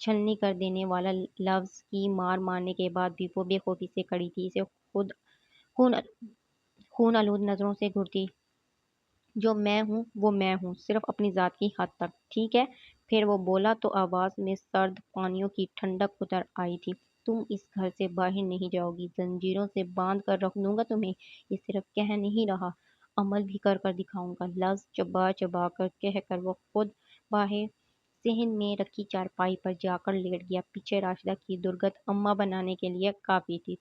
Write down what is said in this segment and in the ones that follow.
چھلنی کر دینے والا لفظ کی مار مارنے کے بعد بھی وہ بے خوفی سے کڑی تھی، اسے خود خون خون آلود نظروں سے گھورتی۔ جو میں ہوں وہ میں ہوں، صرف اپنی ذات کی حد تک، ٹھیک ہے؟ پھر وہ بولا تو آواز میں سرد پانیوں کی ٹھنڈک اتر آئی تھی۔ تم اس گھر سے باہر نہیں جاؤ گی، زنجیروں سے باندھ کر رکھ دوں گا تمہیں۔ یہ صرف کہہ نہیں رہا، عمل بھی کر کر دکھاؤں گا۔ لفظ چبا چبا کر کہہ کر وہ خود باہر صحن میں رکھی چارپائی پر جا کر لیٹ گیا۔ پیچھے راشدہ کی درگت اماں بنانے کے لیے کافی تھی۔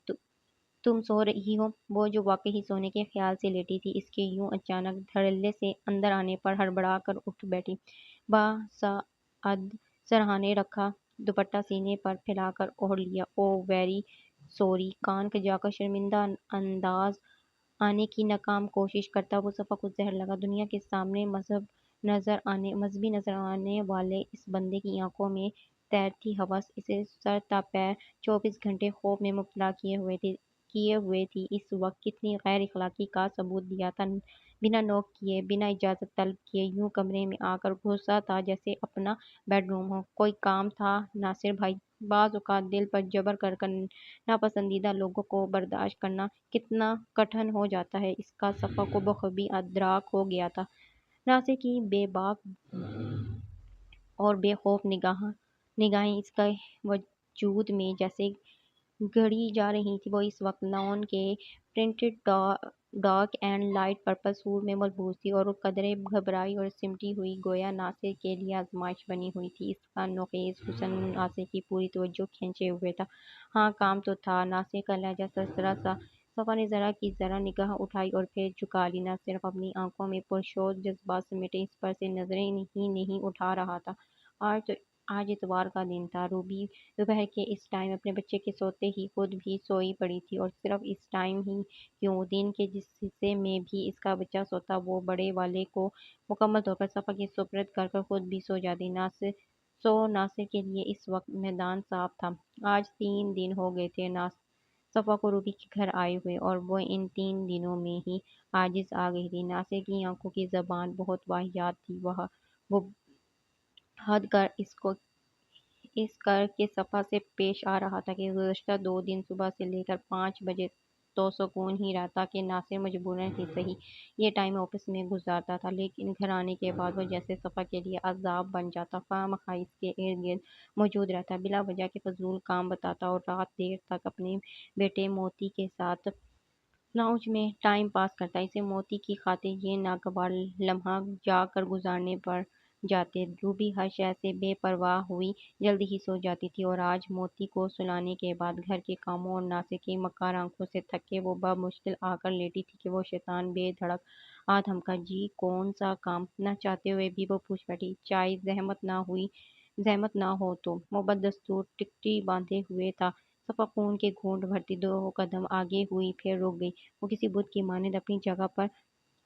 تم سو رہی ہو؟ وہ جو واقعی سونے کے خیال سے لیٹی تھی، اس کے یوں اچانک دھڑلے سے اندر آنے پر ہڑبڑا کر اٹھ بیٹھی۔ باسعد سرہانے رکھا دوپٹہ سینے پر پھیلا کر اوڑھ لیا۔ او ویری سوری۔ کان کھجا کر شرمندہ انداز آنے کی ناکام کوشش کرتا وہ صفا کو زہر لگا۔ دنیا کے سامنے مذہبی نظر آنے والے اس بندے کی آنکھوں میں تیرتی ہوس اسے سر تا پیر 24 گھنٹے خوف میں مبتلا کیے ہوئے تھی۔ اس وقت کتنی غیر اخلاقی کا ثبوت دیا تھا، بنا نوک کیے، بنا اجازت طلب کیے یوں کمرے میں آ کر گھسا تھا جیسے اپنا بیڈ روم ہو۔ کوئی کام تھا ناصر بھائی؟ بعض اوقات دل پر جبر کر کر ناپسندیدہ لوگوں کو برداشت کرنا کتنا کٹھن ہو جاتا ہے، اس کا صفا کو بخوبی ادراک ہو گیا تھا۔ ناصر کی بے باک اور بے خوف نگاہیں اس کے وجود میں جیسے گھڑی جا رہی تھی۔ وہ اس وقت لان کے printed dark and light purple suit میں ملبوس تھی اور قدرے گھبرائی اور سمٹی ہوئی، گویا ناصر کے لیے آزمائش بنی ہوئی تھی۔ اس کا نوخیز حسن ناصر کی پوری توجہ کھینچے ہوئے تھا۔ ہاں کام تو تھا۔ ناصر کا لہجہ سرسرا سا۔ صفا نے ذرا کی ذرا نگاہ اٹھائی اور پھر جھکا لی۔ نہ صرف اپنی آنکھوں میں پرشور جذبات سمیٹے اس پر سے نظریں ہی نہیں اٹھا رہا تھا۔ آج اتوار کا دن تھا۔ روبی دوپہر کے اس ٹائم اپنے بچے کے سوتے ہی خود بھی سوئی پڑی تھی، اور صرف اس ٹائم ہی کیوں، دن کے جس حصے میں بھی اس کا بچہ سوتا وہ بڑے والے کو مکمل طور پر صفا کے سپرد کر کر خود بھی سو جاتی۔ ناصر کے لیے اس وقت میدان صاف تھا۔ آج 3 دن ہو گئے تھے صفا کو روبی کے گھر آئے ہوئے، اور وہ ان 3 دنوں میں ہی عاجز آ گئی تھی۔ ناصر کی آنکھوں کی زبان بہت واہیات تھی۔ وہ حد کر اس کر کے صفا سے پیش آ رہا تھا کہ گزشتہ 2 دن صبح سے لے کر 5 بجے تو سکون ہی رہا، تاکہ ناصر مجبوراً ہی صحیح یہ ٹائم آفس میں گزارتا تھا، لیکن گھر آنے کے بعد وہ جیسے صفا کے لیے عذاب بن جاتا، خواہ مخواہ اس کے ارد گرد موجود رہتا، بلا وجہ کے فضول کام بتاتا اور رات دیر تک اپنے بیٹے موتی کے ساتھ لاؤنج میں ٹائم پاس کرتا۔ اسے موتی کی خاطر یہ ناگوار لمحہ جاگ کر گزارنے پڑ جاتے۔ روبی ہر شے سے بے پرواہ ہوئی جلدی ہی سو جاتی تھی، اور آج موتی کو سلانے کے بعد گھر کے کاموں اور ناصر کی مکار آنکھوں سے تھک کے وہ بمشکل آ کر لیٹی تھی کہ وہ شیطان بے دھڑک آ دھمکا۔ جی کون سا کام؟ نہ چاہتے ہوئے بھی وہ پوچھ بیٹھی۔ چائے زحمت نہ ہو تو؟ وہ بدستور ٹکٹی باندھے ہوئے تھا۔ صفا خون کے گھونٹ بھرتی 2 قدم آگے ہوئی، پھر رک گئی۔ وہ کسی بت کی مانند اپنی جگہ پر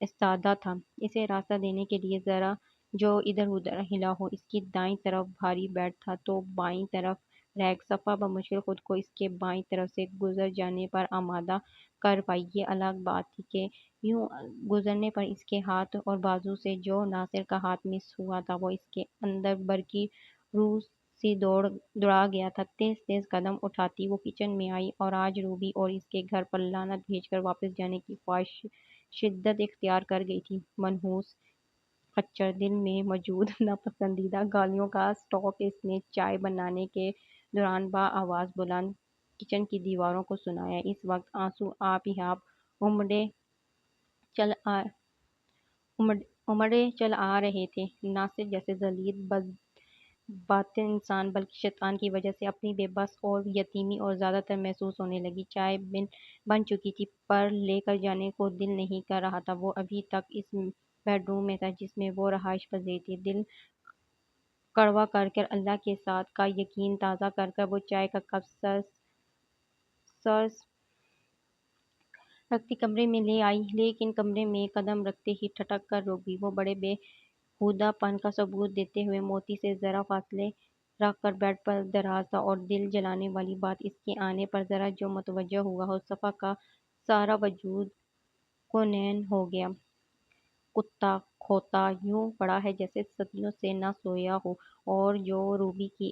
ایستادہ تھا، اسے راستہ دینے کے لیے ذرا جو ادھر ادھر ہلا ہو۔ اس کی دائیں طرف بھاری بیڈ تھا تو بائیں طرف ریک۔ صفا بمشکل خود کو اس کے بائیں طرف سے گزر جانے پر آمادہ کر پائی۔ یہ الگ بات تھی کہ یوں گزرنے پر اس کے ہاتھ اور بازو سے جو ناصر کا ہاتھ مس ہوا تھا وہ اس کے اندر برقی روح سے دوڑا گیا تھا۔ تیز تیز قدم اٹھاتی وہ کچن میں آئی، اور آج روبی اور اس کے گھر پر لعنت بھیج کر واپس جانے کی خواہش شدت اختیار کر گئی تھی۔ منحوس خچر! دل میں موجود ناپسندیدہ گالیوں کا اسٹاک اس نے چائے بنانے کے دوران بآواز بلند کچن کی دیواروں کو سنایا۔ اس وقت آنسو آپ ہی آپ امڑے چل آ رہے تھے۔ ناصر جیسے ذلیل باطن انسان بلکہ شیطان کی وجہ سے اپنی بے بس اور یتیمی اور زیادہ تر محسوس ہونے لگی۔ چائے بن چکی تھی، پر لے کر جانے کو دل نہیں کر رہا تھا۔ وہ ابھی تک اس بیڈ روم میں تھا جس میں وہ رہائش پذیر تھی۔ دل کڑوا کر کر اللہ کے ساتھ کا یقین تازہ کر کر وہ چائے کا کپ سرس رکھتی کمرے میں لے آئی، لیکن کمرے میں قدم رکھتے ہی ٹھٹک کر رک گئی۔ وہ بڑے بےہودہ پن کا ثبوت دیتے ہوئے موتی سے ذرا فاصلے رکھ کر بیڈ پر دراز تھا، اور دل جلانے والی بات اس کے آنے پر ذرا جو متوجہ ہوا ہو، صفا کا سارا وجود کونین ہو گیا۔ کتا کھوتا یوں پڑا ہے جیسے صدیوں سے نہ سویا ہو، اور جو روبی کی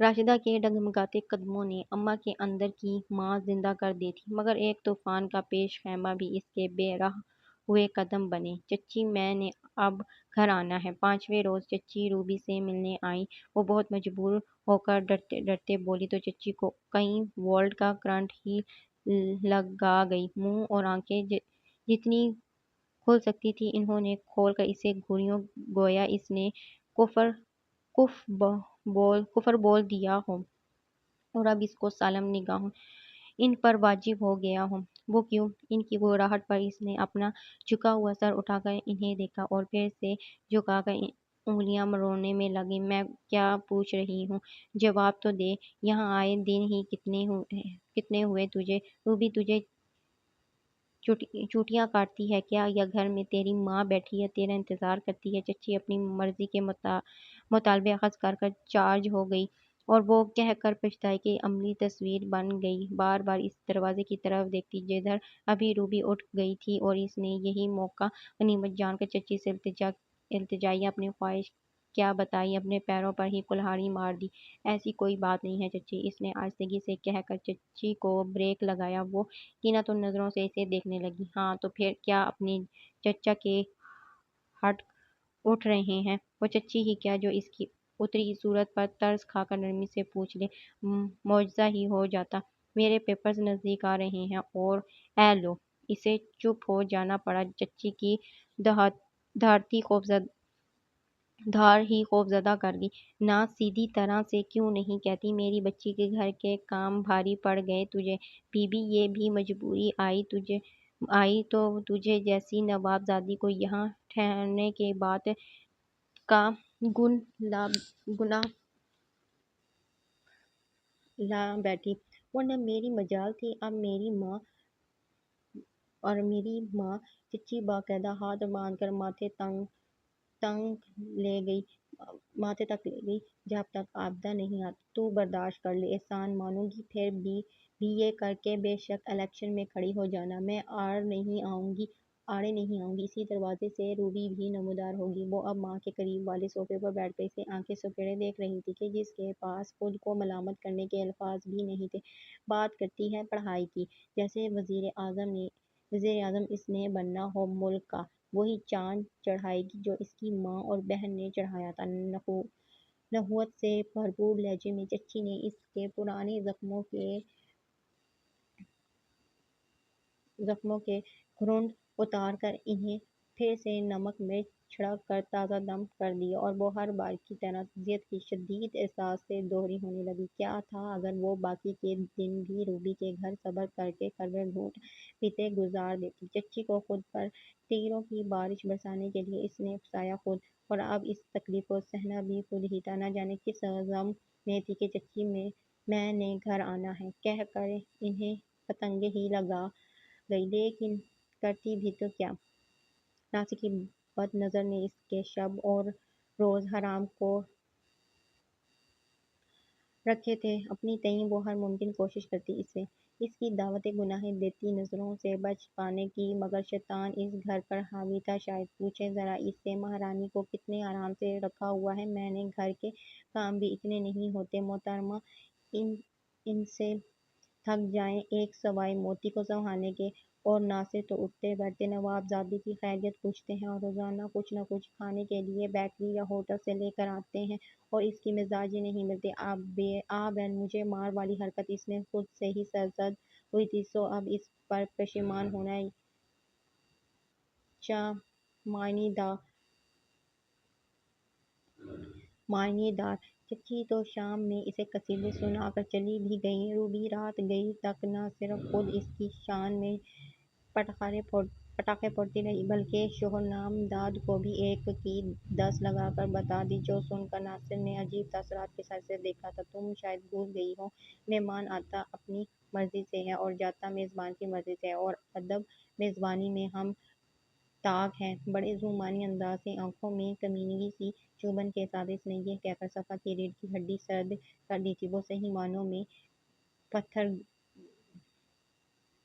راشدہ کے ڈگمگاتے قدموں نے اماں کے اندر کی ماں زندہ کر دی تھی، مگر ایک طوفان کا پیش خیمہ بھی اس کے بے راہ ہوئے قدم بنے۔ چچی میں نے اب گھر آنا ہے۔ 5ویں روز چچی روبی سے ملنے آئی۔ وہ بہت مجبور ہو کر ڈرتے ڈرتے بولی تو چچی کو کئی وولٹ کا کرنٹ ہی لگا گئی۔ منہ اور آنکھیں جتنی کھل سکتی تھی انہوں نے کھول کر اسے گھوریوں، گویا اس نے کفر کفر بول دیا ہو اور اب اس کو سالم نگاہوں ان پر واجب ہو گیا ہو۔ وہ کیوں؟ ان کی گھبراہٹ پر اس نے اپنا جھکا ہوا سر اٹھا کر انہیں دیکھا اور پھر سے جھکا کر انگلیاں مروڑنے میں لگی۔ میں کیا پوچھ رہی ہوں؟ جواب تو دے۔ یہاں آئے دن ہی کتنے ہوئے تجھے؟ روبی تجھے چوٹیاں کاٹتی ہے کیا؟ یا گھر میں تیری ماں بیٹھی ہے، تیرا انتظار کرتی ہے؟ چچی اپنی مرضی کے مطالبے اخذ کر چارج ہو گئی اور وہ کہہ کر پچھتائی کی عملی تصویر بن گئی، بار بار اس دروازے کی طرف دیکھتی جدھر ابھی روبی اٹھ گئی تھی، اور اس نے یہی موقع غنیمت جان کر چچی سے التجائیہ اپنی خواہش کیا بتائی، اپنے پیروں پر ہی کلہاڑی مار دی۔ ایسی کوئی بات نہیں ہے چچی، اس نے آہستگی سے کہہ کر چچی کو بریک لگایا۔ وہ کینہ تن نظروں سے اسے دیکھنے لگی۔ ہاں تو پھر کیا اپنے چچا کے ہٹ اٹھ رہے ہیں؟ وہ چچی ہی کیا جو اس کی اتری صورت پر ترس کھا کر نرمی سے پوچھ لے۔ معجزہ ہی ہو جاتا۔ میرے پیپرز نزدیک آ رہے ہیں اور اے لو، اسے چپ ہو جانا پڑا۔ چچی کی دھار ہی خوفزدہ کر دی۔ نہ سیدھی طرح سے کیوں نہیں کہتی میری بچی کے گھر کے کام بھاری پڑ گئے تجھے؟ بی بی یہ بھی مجبوری آئی تو تجھے جیسی نواب زادی کو یہاں ٹھہرنے کے بات کا گناہ لا بیٹھی، ورنہ میری مجال تھی۔ اب میری ماں چچی باقاعدہ ہاتھ باندھ کر ماتھے تک لے گئی۔ جب تک آبدہ نہیں آتی تو برداشت کر لے، احسان مانوں گی؟ پھر بھی یہ کر کے بے شک الیکشن میں کھڑی ہو جانا۔ میں آڑے نہیں آؤں گی۔ اسی دروازے سے روبی بھی نمودار ہوگی۔ وہ اب ماں کے قریب والے صوفے پر بیٹھ کر اسے آنکھیں سپیڑے دیکھ رہی تھی کہ جس کے پاس خود کو ملامت کرنے کے الفاظ بھی نہیں تھے۔ بات کرتی ہے پڑھائی کی، جیسے وزیر اعظم اس نے بننا ہو ملک کا۔ وہی چاند چڑھائے گی جو اس کی ماں اور بہن نے چڑھایا تھا۔ نخوت سے بھرپور لہجے میں چچی نے اس کے پرانے زخموں کے گھرنٹ اتار کر انہیں پھر سے نمک مرچ چھڑک کر تازہ دم کر دیے، اور وہ ہر بار کی طرح ضد کی شدید احساس سے دوہری ہونے لگی۔ کیا تھا اگر وہ باقی کے دن بھی روبی کے گھر صبر کر کے کڑوے گھونٹ پیتے گزار دیتی؟ چچی کو خود پر تیروں کی بارش برسانے کے لیے اس نے اکسایا خود، اور اب اس تکلیف کو سہنا بھی خود ہی تھا۔ نہ جانے کس غم میں تھی کہ چچی میں نے گھر آنا ہے کہہ کر انہیں پتنگیں ہی لگا گئی، لیکن کرتی بھی تو کیا؟ ناصر کی بد نظر نے اس کے شب اور روز حرام کو رکھے تھے اپنی تئیں۔ وہ ہر ممکن کوشش کرتی اس کی دعوت گناہ دیتی نظروں سے بچ پانے کی، مگر شیطان اس گھر پر حاوی تھا شاید۔ پوچھیں ذرا اس سے مہارانی کو کتنے آرام سے رکھا ہوا ہے۔ میں نے گھر کے کام بھی اتنے نہیں ہوتے محترمہ، ان سے تھک جائیں ایک سوائے موتی کو سنبھالنے کے۔ اور ناصر تو اٹھتے بیٹھتے نواب زادی کی خیریت پوچھتے ہیں اور روزانہ کچھ نہ کچھ کھانے کے لیے بیکری یا ہوٹل سے لے کر آتے ہیں، اور اس کی مزاج ہی نہیں ملتی۔ بہن مجھے مار والی حرکت اس میں خود سے ہی سرزد ہوئی تھی، سو اب اس پر پشیمان ہونا چہ معنی دار۔ چچی تو شام میں اسے قصیدے سنا کر چلی بھی گئیں۔ روبی رات گئی تک نہ صرف خود اس کی شان میں پٹاخے پھوڑتی رہی، بلکہ شوہر نامزد کو بھی ایک کی 10 لگا کر بتا دی، جو سن کر ناصر نے عجیب تاثرات کے سر سے دیکھا تھا۔ تم شاید بھول گئی ہو، مہمان آتا اپنی مرضی سے ہے اور جاتا میزبان کی مرضی سے ہے، اور ادب میزبانی میں ہم طاق ہیں۔ بڑے ظلمانی انداز سے آنکھوں میں کمینگی سی چبھن کے ساتھ اس نے یہ کہہ کر صفا کی ریڑھ کی ہڈی سرد کر دی تھی۔ وہ صحیح معنوں میں پتھر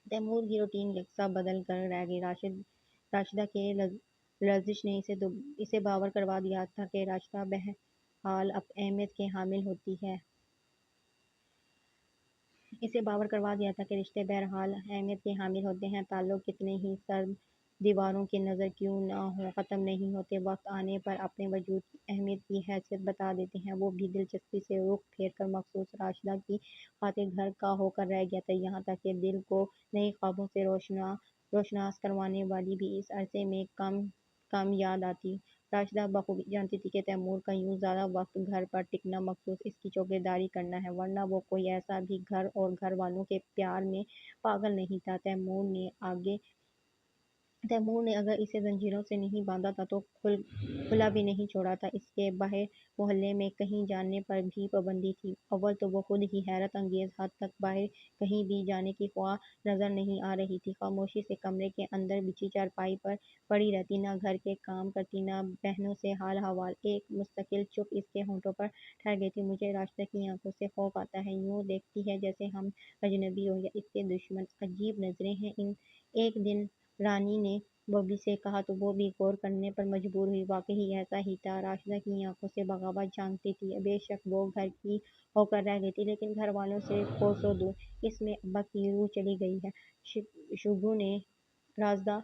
تیمور کی روٹین یکساں بدل کر رہ گئی۔ راشدہ کے لرزش نے اسے باور کروا دیا تھا کہ راشدہ بہرحال اہمیت کی حامل ہوتی ہے۔ اسے باور کروا دیا تھا کہ رشتے بہرحال اہمیت کے حامل ہوتے ہیں، تعلق کتنے ہی سرد دیواروں کی نظر کیوں نہ ہو ختم نہیں ہوتے، وقت آنے پر اپنے وجود کی اہمیت کی حیثیت بتا دیتے ہیں۔ وہ بھی دلچسپی سے رخ پھیر کر مخصوص راشدہ کی خاطر گھر کا ہو کر رہ گیا تھا، یہاں تک کہ دل کو نئے خوابوں سے روشناس کروانے والی بھی اس عرصے میں کم کم یاد آتی۔ راشدہ بخوبی جانتی تھی کہ تیمور کا یوں زیادہ وقت گھر پر ٹکنا مخصوص اس کی چوکیداری کرنا ہے، ورنہ وہ کوئی ایسا بھی گھر اور گھر والوں کے پیار میں پاگل نہیں تھا۔ تیمور نے اگر اسے زنجیروں سے نہیں باندھا تھا تو کھلا بھی نہیں چھوڑا تھا۔ اس کے باہر محلے میں کہیں جانے پر بھی پابندی تھی۔ اول تو وہ خود ہی حیرت انگیز حد تک باہر کہیں بھی جانے کی خواہ نظر نہیں آ رہی تھی، خاموشی سے کمرے کے اندر بچھی چارپائی پر پڑی رہتی، نہ گھر کے کام کرتی، نہ بہنوں سے حال حوال۔ ایک مستقل چپ اس کے ہونٹوں پر ٹھہر گئی تھی۔ مجھے راشدہ کی آنکھوں سے خوف آتا ہے، یوں دیکھتی ہے جیسے ہم اجنبی ہوں یا اس کے دشمن، عجیب نظریں ہیں ان۔ ایک دن رانی نے بوبی سے کہا تو وہ بھی غور کرنے پر مجبور ہوئی، واقعی ایسا ہی تھا۔ راشدہ کی آنکھوں سے بغاوت جھانکتی تھی، بے شک وہ گھر کی ہو کر رہ گئی تھی، لیکن گھر والوں سے کوسوں دور۔ اس میں ابا کی روح چلی گئی ہے، شبو نے راشدہ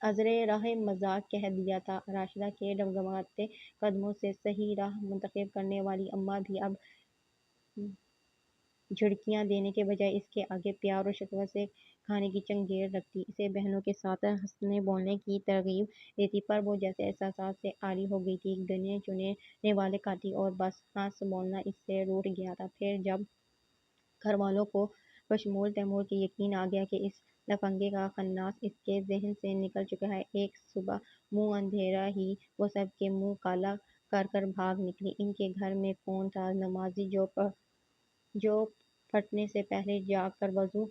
ازرِ راہ مزاق کہہ دیا تھا۔ راشدہ کے ڈگمگاتے قدموں سے صحیح راہ منتخب کرنے والی اماں بھی اب جھڑکیاں دینے کے بجائے اس کے آگے پیار اور شفقت سے کھانے کی چنگیز رکھتی، اسے بہنوں کے ساتھ ہنسنے بولنے کی ترغیب دیتی، پر وہ جیسے احساسات سے عاری ہو گئی تھی، گنے چنے نوالے کھاتی اور بس ہنس بولنا اس سے روٹ گیا تھا۔ پھر جب گھر والوں کو بشمول تیمور کے یقین آ گیا کہ اس لفنگے کا خناس اس کے ذہن سے نکل چکا ہے، ایک صبح منہ اندھیرا ہی وہ سب کے منہ کالا کر کر بھاگ نکلی۔ ان کے گھر میں کون تھا نمازی جو پھٹنے سے پہلے جا کر وضو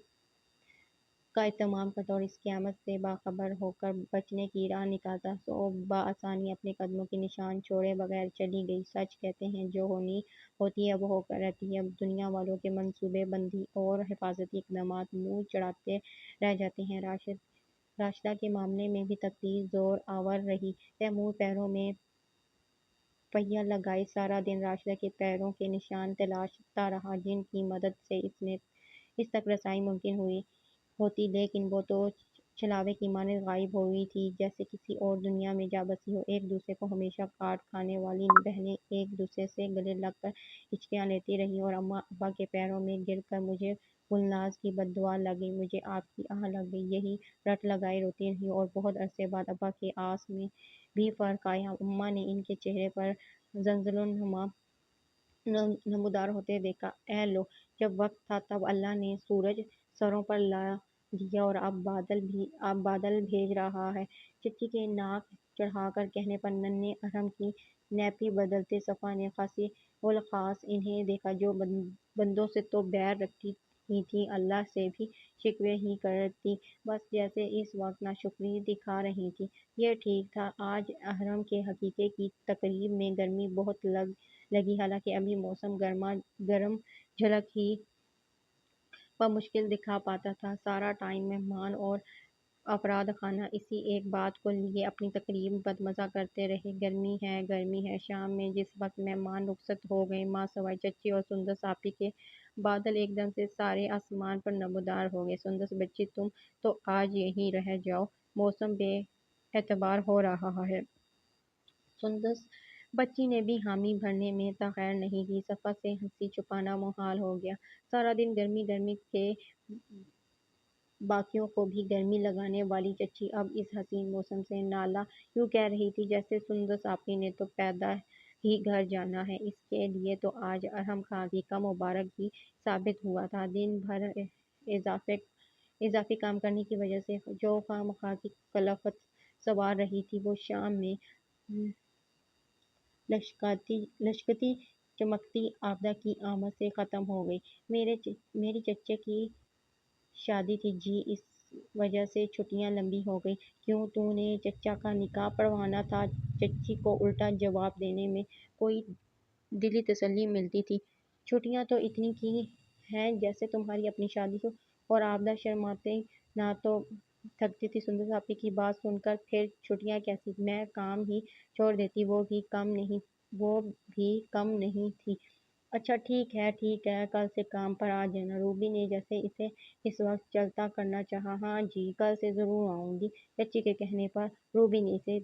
کا اہتمام کرتا اور اس قیامت سے باخبر ہو کر بچنے کی راہ نکالتا؟ سو بآسانی اپنے قدموں کے نشان چھوڑے بغیر چلی گئی۔ سچ کہتے ہیں جو ہونی ہوتی ہے وہ ہو کر رہتی ہے، اب دنیا والوں کے منصوبے بندی اور حفاظتی اقدامات منہ چڑھاتے رہ جاتے ہیں۔ راشدہ کے معاملے میں بھی تقدیر زور آور رہی۔ تیمور پیروں میں پہیہ لگائے سارا دن راشدہ کے پیروں کے نشان تلاشتا رہا، جن کی مدد سے اس تک رسائی ممکن ہوتی، لیکن وہ تو چھلاوے کی مانند غائب ہوئی تھی، جیسے کسی اور دنیا میں جا بسی ہو۔ ایک دوسرے کو ہمیشہ کاٹ کھانے والی بہنیں ایک دوسرے سے گلے لگ کر ہچکیاں لیتی رہیں اور اماں ابا کے پیروں میں گر کر مجھے گلناز کی بددعا لگ گئی، مجھے آپ کی آہ لگ گئی، یہی رٹ لگائے روتی رہیں۔ اور بہت عرصے بعد ابا کے آس میں بھی فرق آیا، اماں نے ان کے چہرے پر زلزلونما نمودار ہوتے دیکھا۔ اے لو، جب وقت تھا تب اللہ نے سورج سروں پر لا دیا اور اب بادل بھیج رہا ہے۔ چچی کے ناک چڑھا کر کہنے پر ننھے احرام کی نیپی بدلتے صفا نے خاصی الخاص انہیں دیکھا، جو بندوں سے تو بیر رکھتی ہی تھیں، اللہ سے بھی شکوے ہی کرتی، بس جیسے اس وقت ناشکری دکھا رہی تھیں۔ یہ ٹھیک تھا، آج احرام کے عقیقے کی تقریب میں گرمی بہت لگی، حالانکہ ابھی موسم گرم جھلک ہی بمشکل دکھا پاتا تھا۔ سارا ٹائم مہمان اور افراد خانہ اسی ایک بات کو لیے اپنی تقریب بدمزہ کرتے رہے، گرمی ہے گرمی ہے۔ شام میں جس وقت مہمان رخصت ہو گئے، ماں سوائے چچی اور سندس آپی کے، بادل ایک دم سے سارے آسمان پر نمودار ہو گئے۔ سندس بچی، تم تو آج یہیں رہ جاؤ، موسم بے اعتبار ہو رہا ہے۔ سندس بچی نے بھی حامی بھرنے میں تاخیر نہیں کی، صفا سے ہنسی چھپانا محال ہو گیا۔ سارا دن گرمی گرمی کے باقیوں کو بھی گرمی لگانے والی چچی اب اس حسین موسم سے نالاں یوں کہہ رہی تھی جیسے سندس آپی نے تو پیدا ہی گھر جانا ہے، اس کے لیے تو آج احرام کا عقیقہ مبارک ہی ثابت ہوا تھا۔ دن بھر اضافی کام کرنے کی وجہ سے جو خواہ مخواہ کی کلفت سوار رہی تھی، وہ شام میں لشکتی چمکتی آفتاب کی آمد سے ختم ہو گئی۔ میری چچے کی شادی تھی جی، اس وجہ سے چھٹیاں لمبی ہو گئیں۔ کیوں، تو نے چچا کا نکاح پڑھوانا تھا؟ چچی کو الٹا جواب دینے میں کوئی دلی تسلی ملتی تھی۔ چھٹیاں تو اتنی کی ہیں جیسے تمہاری اپنی شادی ہو۔ اور آفتاب شرماتی نہ تو تھکتی تھی۔ سندس آپی کی بات سن کر پھر چھٹیاں کیسی، میں کام ہی چھوڑ دیتی، وہ بھی کم نہیں تھی۔ اچھا ٹھیک ہے کل سے کام پر آ جانا، روبی نے جیسے اسے اس وقت چلتا کرنا چاہا۔ ہاں جی کل سے ضرور آؤں گی۔ چچی کے کہنے پر روبی نے اسے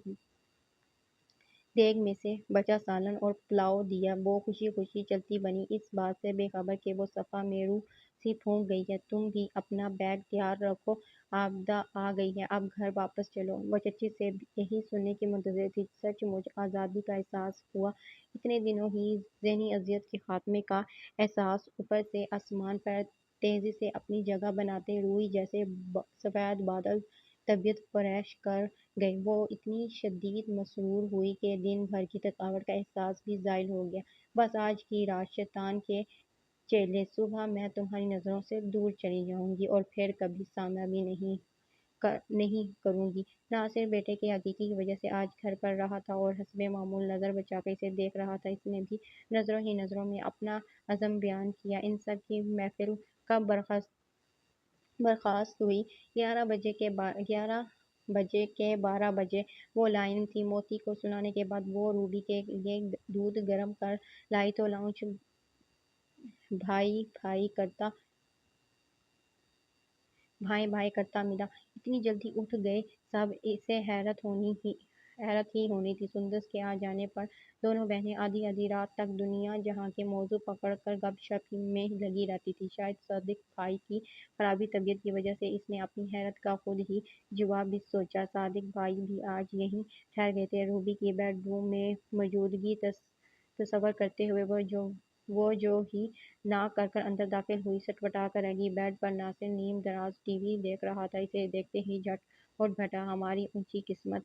دیگ میں سے بچا سالن اور پلاؤ دیا۔ وہ خوشی خوشی چلتی بنی، اس بات سے بے خبر کہ وہ صفا میں روح سی پھونک گئی ہے۔ تم بھی اپنا بیگ تیار رکھو، آبدہ آ گئی ہے، اب گھر واپس چلو۔ وہ چچی سے یہی سننے کی منتظر تھی۔ سچ مچ آزادی کا احساس ہوا۔ اتنے دنوں ہی ذہنی اذیت کے خاتمے کا احساس۔ اوپر سے آسمان پر تیزی سے اپنی جگہ بناتے روئی جیسے سفید بادل طبیعت فریش کر گئے۔ وہ اتنی شدید مسرور ہوئی کہ دن بھر کی تھکاوٹ کا احساس بھی زائل ہو گیا۔ بس آج کی رات شیطان کے چیلے، صبح میں تمہاری نظروں سے دور چلی جاؤں گی اور پھر کبھی سامنا بھی نہیں کروں گی۔ ناصر بیٹے کے عقیقے کی وجہ سے آج گھر پر رہا تھا اور حسب معمول نظر بچا کر اسے دیکھ رہا تھا۔ اس نے بھی نظروں ہی نظروں میں اپنا عزم بیان کیا۔ ان سب کی محفل کب برخاست ہوئی؟ 11 بجے وہ لائن تھی۔ موتی کو سلانے کے بعد وہ روبی کے لیے دودھ گرم کر لائی تو لاؤنچ بھائی بھائی کرتا ملا۔ اتنی جلدی اٹھ گئے سب، اسے حیرت ہی ہونی تھی۔ سندس کے آ جانے پر دونوں بہنیں آدھی رات تک دنیا جہاں کے موضوع پکڑ کر گپ شپ میں لگی رہتی تھی۔ شاید صادق بھائی کی خرابی طبیعت کی وجہ سے اس نے اپنی حیرت کا خود ہی جواب بھی سوچا۔ صادق بھائی بھی آج یہیں ٹھہر گئے تھے۔ روبی کی بیڈ روم میں موجودگی تصور کرتے ہوئے وہ جو ہی ناک کر کر اندر داخل ہوئی سٹپٹا کر رہ گئی۔ بیڈ پر ناصر نیم دراز ٹی وی دیکھ رہا تھا۔ اسے دیکھتے ہی جھٹ اٹھ بیٹھا۔ ہماری اونچی قسمت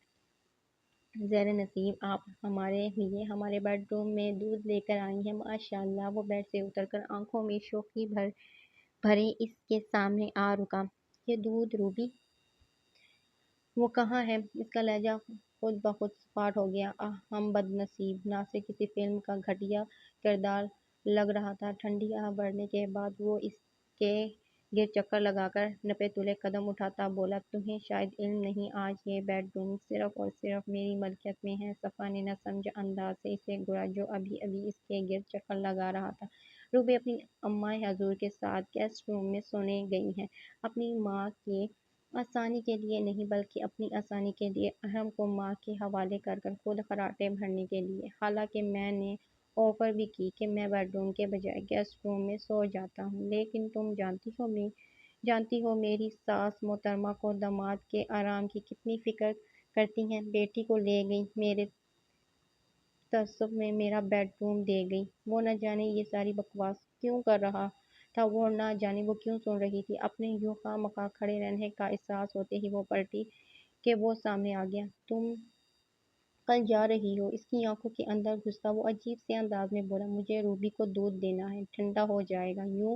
زیر نصیب، آپ ہمارے لیے ہمارے بیڈ روم میں دودھ لے کر آئی ہیں، ماشاء اللہ۔ وہ بیڈ سے اتر کر آنکھوں میں شوخی بھرے اس کے سامنے آ رکا۔ یہ دودھ روبی؟ وہ کہاں ہے؟ اس کا لہجہ خود بخود سپاٹ ہو گیا۔ آہ ہم بد نصیب۔ ناصر کسی فلم کا گھٹیا کردار لگ رہا تھا۔ ٹھنڈی آہ بھرنے کے بعد وہ اس کے گرد چکر لگا کر نپے تلے قدم اٹھاتا بولا، تمہیں شاید علم نہیں، آج یہ بیڈ روم صرف اور صرف میری ملکیت میں ہے۔ صفا نے نہ سمجھا انداز سے اسے گھورا جو ابھی اس کے گرد چکر لگا رہا تھا۔ روبی اپنی اماں حضور کے ساتھ گیسٹ روم میں سونے گئی ہیں، اپنی ماں کے آسانی کے لیے نہیں بلکہ اپنی آسانی کے لیے۔ احرام کو ماں کے حوالے کر خود خراٹے بھرنے کے لیے۔ حالانکہ میں نے آفر بھی کی کہ میں بیڈ روم کے بجائے گیسٹ روم میں سو جاتا ہوں، لیکن تم جانتی ہو میری ساس محترمہ کو داماد کے آرام کی کتنی فکر کرتی ہیں۔ بیٹی کو لے گئی، میرے تعصب میں میرا بیڈ روم دے گئی۔ وہ نہ جانے یہ ساری بکواس کیوں کر رہا تھا، وہ نہ جانے وہ کیوں سن رہی تھی۔ اپنے یوں خواہ مخواہ کھڑے رہنے کا احساس ہوتے ہی وہ پلٹی کہ وہ سامنے آ گیا۔ تم کل جا رہی ہو؟ اس کی آنکھوں کے اندر گھستا وہ عجیب سے انداز میں بولا، مجھے روبی کو دودھ دینا ہے، ٹھنڈا ہو جائے گا۔ یو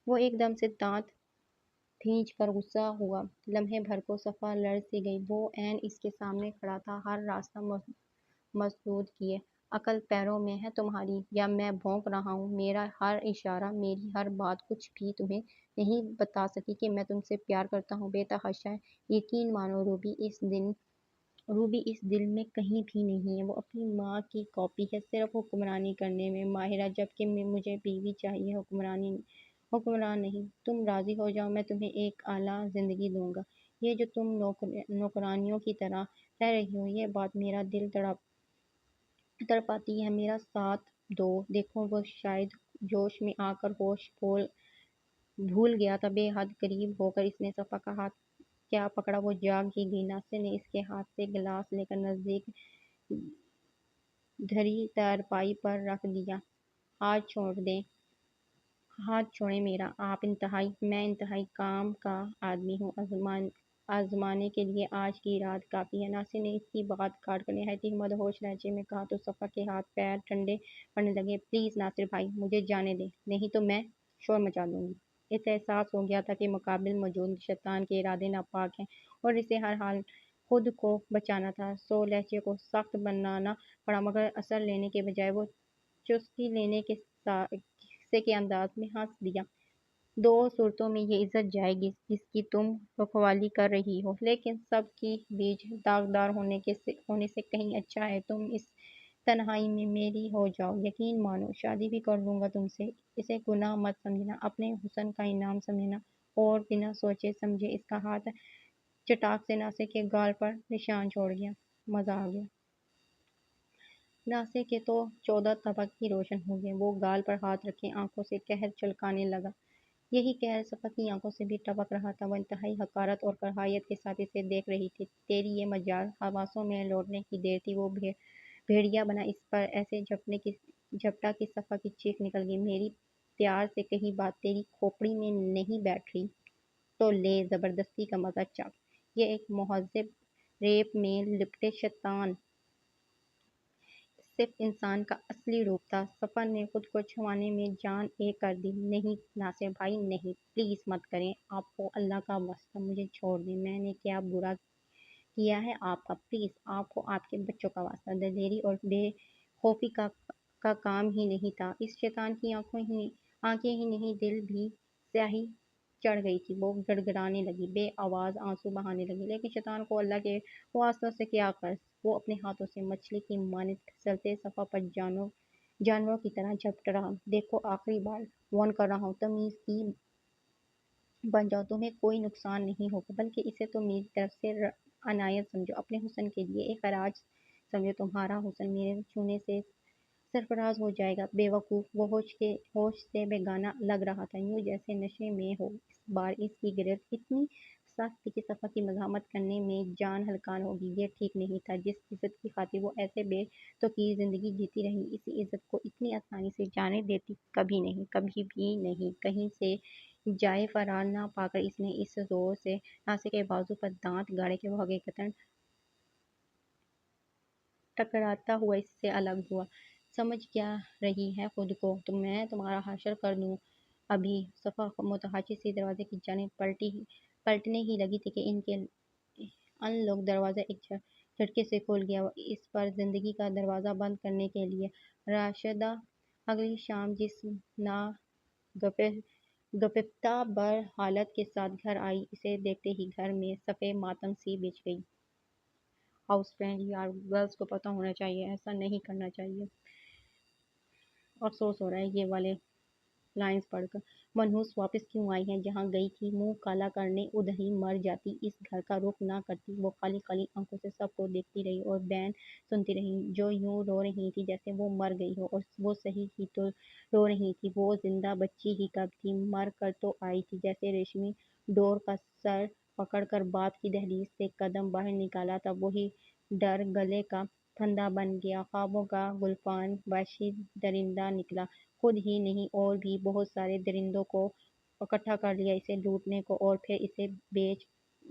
وہ ایک دم سے دانت بھینچ کر غصہ ہوا۔ لمحے بھر کو صفا لرز سی گئی۔ وہ عین اس کے سامنے کھڑا تھا، ہر راستہ مسدود کیے۔ عقل پیروں میں ہے تمہاری، یا میں بھونک رہا ہوں؟ میرا ہر اشارہ، میری ہر بات کچھ بھی تمہیں نہیں بتا سکی کہ میں تم سے پیار کرتا ہوں؟ بے تحاشا یقین مانو روبی اس دل میں کہیں بھی نہیں ہے۔ وہ اپنی ماں کی کاپی ہے، صرف حکمرانی کرنے میں ماہر، جبکہ مجھے بیوی چاہیے، حکمران نہیں۔ تم راضی ہو جاؤ، میں تمہیں ایک اعلیٰ زندگی دوں گا۔ یہ جو تم نوکرانیوں کی طرح رہ رہی ہو، یہ بات میرا دل تڑپاتی ہے۔ میرا ساتھ دو۔ دیکھو وہ شاید جوش میں آ کر ہوش بھول گیا تھا۔ بے حد قریب ہو کر اس نے صفا کا ہاتھ کیا پکڑا، وہ جاگ ہی گئی۔ ناصر نے اس کے ہاتھ سے گلاس لے کر نزدیک دھری چارپائی پر رکھ دیا۔ ہاتھ چھوڑیں میرا، میں انتہائی کام کا آدمی ہوں، آزمانے کے لیے آج کی رات کافی ہے۔ ناصر نے اس کی بات کاٹ کر نہایت ہی مدہوش لہجے میں کہا تو صفا کے ہاتھ پیر ٹھنڈے پڑنے لگے۔ پلیز ناصر بھائی، مجھے جانے دیں، نہیں تو میں شور مچا دوں گی۔ اسے احساس ہو گیا تھا کہ مقابل موجود شیطان کے ارادے ناپاک ہیں اور اسے ہر حال خود کو بچانا تھا، سو لہجے کو سخت بنانا پڑا، مگر اثر لینے کے بجائے وہ چسکی لینے کے انداز میں ہنس دیا۔ دو صورتوں میں یہ عزت جائے گی جس کی تم رکھوالی کر رہی ہو، لیکن سب کی بیج داغدار ہونے سے کہیں اچھا ہے تم اس تنہائی میں میری ہو جاؤ، یقین مانو شادی بھی کر لوں گا تم سے۔ اسے گناہ مت سمجھنا، اپنے حسن کا انعام سمجھنا۔ اور بنا سوچے سمجھے اس کا ہاتھ چٹاک سے ناصر کے گال پر نشان چھوڑ گیا۔ مزہ آ گیا۔ ناصر کے تو 14 طبق ہی روشن ہو گئے۔ وہ گال پر ہاتھ رکھے آنکھوں سے قہر چھلکانے لگا۔ یہی قہر صفا کی آنکھوں سے بھی ٹپک رہا تھا۔ وہ انتہائی حقارت اور کراہیت کے ساتھ اسے دیکھ رہی تھی۔ تیری یہ مجال حواسوں میں لوٹنے کی دیر تھی۔ وہ بھیڑیا بنا اس پر ایسے جھپٹا کہ صفا کی چیخ نکل گئی۔ میری پیار سے کہی بات تیری کھوپڑی میں نہیں بیٹھ رہی تو لے زبردستی کا مزہ چکھ۔ یہ ایک مہذب ریپ میں لپٹے شیطان صرف انسان کا اصلی روپ تھا۔ صفا نے خود کو چھوانے میں جان ایک کر دی۔ نہیں ناصر بھائی نہیں، پلیز مت کریں، آپ کو اللہ کا واسطہ مجھے چھوڑ دیں۔ میں نے کیا برا کیا ہے آپ کا؟ پلیز، آپ کو آپ کے بچوں کا واسطہ۔ دلیری اور بے خوفی کا کام ہی نہیں تھا۔ اس شیطان کی آنکھیں ہی نہیں دل بھی سیاہی چڑھ گئی تھی۔ وہ گڑگڑانے لگی، بے آواز آنسو بہانے لگی۔ لیکن شیطان کو اللہ کے واسطوں سے کیا قرض؟ وہ اپنے ہاتھوں سے مچھلی کی مانند پھسلتے صفا پر جانوروں کی طرح جھپٹ رہا۔ دیکھو آخری بار وارن کر رہا ہوں، تمیز کی بن جاؤ، تمہیں کوئی نقصان نہیں ہوگا، بلکہ اسے تو میری طرف سے عنایت سمجھو، اپنے حسن کے لیے ایک خراج سمجھو۔ تمہارا حسن میرے چھونے سے سرفراز ہو جائے گا۔ بے وقوف! وہ ہوش سے بیگانہ لگ رہا تھا، یوں جیسے نشے میں ہو۔ اس بار اس کی گرفت اتنی سخت تھی کہ صفا کی مزاحمت کرنے میں جان ہلکان ہوگی۔ یہ ٹھیک نہیں تھا۔ جس عزت کی خاطر وہ ایسے بے توقیر زندگی جیتی رہی، اسی عزت کو اتنی آسانی سے جانے دیتی کبھی نہیں، کبھی بھی نہیں۔ کہیں سے جائے فرار نہ پا کر اس نے اس زور سے ناصر کے بازو پر دانت گاڑے کہ وہ حقیقتاً ٹکراتا ہوا اس سے الگ ہوا۔ سمجھ کیا رہی ہے خود کو؟ میں تمہارا حشر کر دوں ابھی۔ صفا متحاشی سی دروازے کی جانب پلٹنے ہی لگی تھی کہ ان لوگ دروازہ ایک جھٹکے سے کھل گیا۔ اس پر زندگی کا دروازہ بند کرنے کے لیے راشدہ اگلی شام جس ناگفتہ بر حالت کے ساتھ گھر آئی، اسے دیکھتے ہی گھر میں صفِ ماتم سی بچھ گئی۔ ہاؤس فرینڈ یار، گرلز کو پتہ ہونا چاہیے، ایسا نہیں کرنا چاہیے۔ افسوس ہو رہا ہے یہ والے لائنز پڑھ کر۔ منحوس واپس کیوں آئی ہے؟ جہاں گئی تھی منہ کالا کرنے ادھر ہی مر جاتی، اس گھر کا رخ نہ کرتی۔ وہ خالی خالی آنکھوں سے سب کو دیکھتی رہی اور بین سنتی رہی، جو یوں رو رہی تھی جیسے وہ مر گئی ہو۔ اور وہ صحیح ہی تو رو رہی تھی، وہ زندہ بچی ہی کب تھی، مر کر تو آئی تھی۔ جیسے ریشمی ڈور کا سر پکڑ کر باپ کی دہلیز سے قدم باہر نکالا تھا، وہی ڈر گلے کا پھندا بن گیا۔ خوابوں کا گلفام وحشی درندہ نکلا، خود ہی نہیں اور بھی بہت سارے درندوں کو اکٹھا کر لیا اسے لوٹنے کو، اور پھر اسے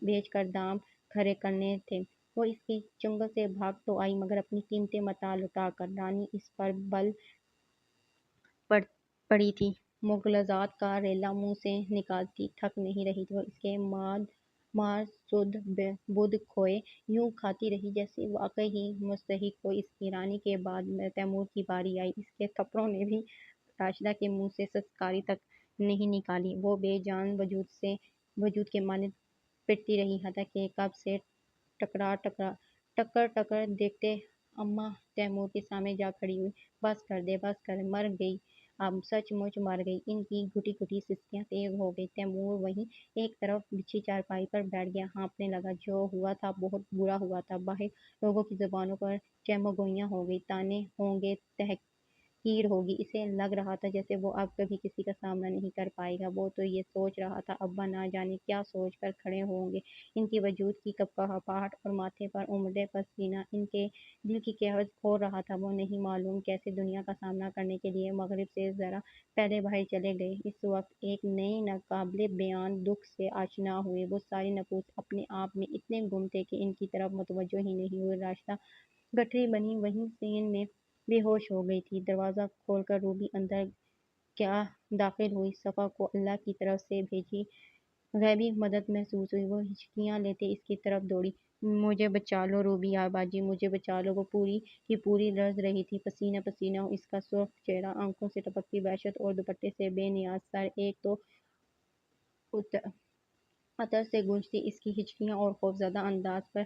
بیچ کر دام کھڑے کرنے تھے۔ وہ اس کے چنگل سے بھاگ تو آئی، مگر اپنی قیمتی متاع لٹا کر۔ رانی اس پر بل پڑی تھی، مغالطات کا ریلا منہ سے نکالتی تھک نہیں رہی تھی۔ وہ اس کے مار سدھ بدھ کھوئے یوں کھاتی رہی جیسے واقعی ہی مستحق ہو۔ اس کی رانی کے بعد تیمور کی باری آئی۔ اس کے تھپڑوں نے بھی راشدہ کے منہ سے سسکاری تک نہیں نکالی۔ وہ بے جان وجود کے مانند پٹتی رہی، حتیٰ کہ کب سے ٹکر دیکھتے اماں تیمور کے سامنے جا کھڑی ہوئی۔ بس کر دے، بس کر، مر گئی، اب سچ مچ مر گئی۔ ان کی گھٹی گھٹی سسکیاں تیز ہو گئیں۔ تیمور وہیں ایک طرف بچھی چارپائی پر بیٹھ گیا، ہانپنے لگا۔ جو ہوا تھا بہت برا ہوا تھا۔ باہر لوگوں کی زبانوں پر چہمگوئیاں ہوں گی، طعنے ہوں گے، تحقیر ہوگی۔ اسے لگ رہا تھا جیسے وہ اب کبھی کسی کا سامنا نہیں کر پائے گا۔ وہ تو یہ سوچ رہا تھا ابا نہ جانے کیا سوچ کر کھڑے ہوں گے۔ ان کی وجود کی کپکپاہٹ اور ماتھے پر امڑتے پسینہ ان کے دل کی قفس کھول رہا تھا۔ وہ نہیں معلوم کیسے دنیا کا سامنا کرنے کے لیے مغرب سے ذرا پہلے باہر چلے گئے۔ اس وقت ایک نئے ناقابل بیان دکھ سے آشنا ہوئے۔ وہ سارے نفوس اپنے آپ میں اتنے گم تھے کہ ان کی طرف متوجہ ہی نہیں ہوئے۔ راشدہ گٹھری بنی وہیں سین میں بے ہوش ہو گئی تھی۔ دروازہ کھول کر روبی اندر کیا داخل ہوئی۔ صفا کو اللہ کی طرف سے بھیجی غیبی مدد محسوس ہوئی۔ وہ ہچکیاں لیتے اس کی طرف دوڑی۔ مجھے بچا لو روبی باجی، مجھے بچا لو۔ وہ پوری کی پوری لرز رہی تھی، پسینہ پسینہ اس کا سرخ چہرہ، آنکھوں سے ٹپکتی وحشت، اور دوپٹے سے بے نیاز سر ایک تو عطر سے گونجتی اس کی ہچکیاں اور خوفزدہ انداز پر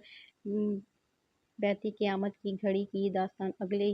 بیتی قیامت کی گھڑی کی داستان۔ اگلے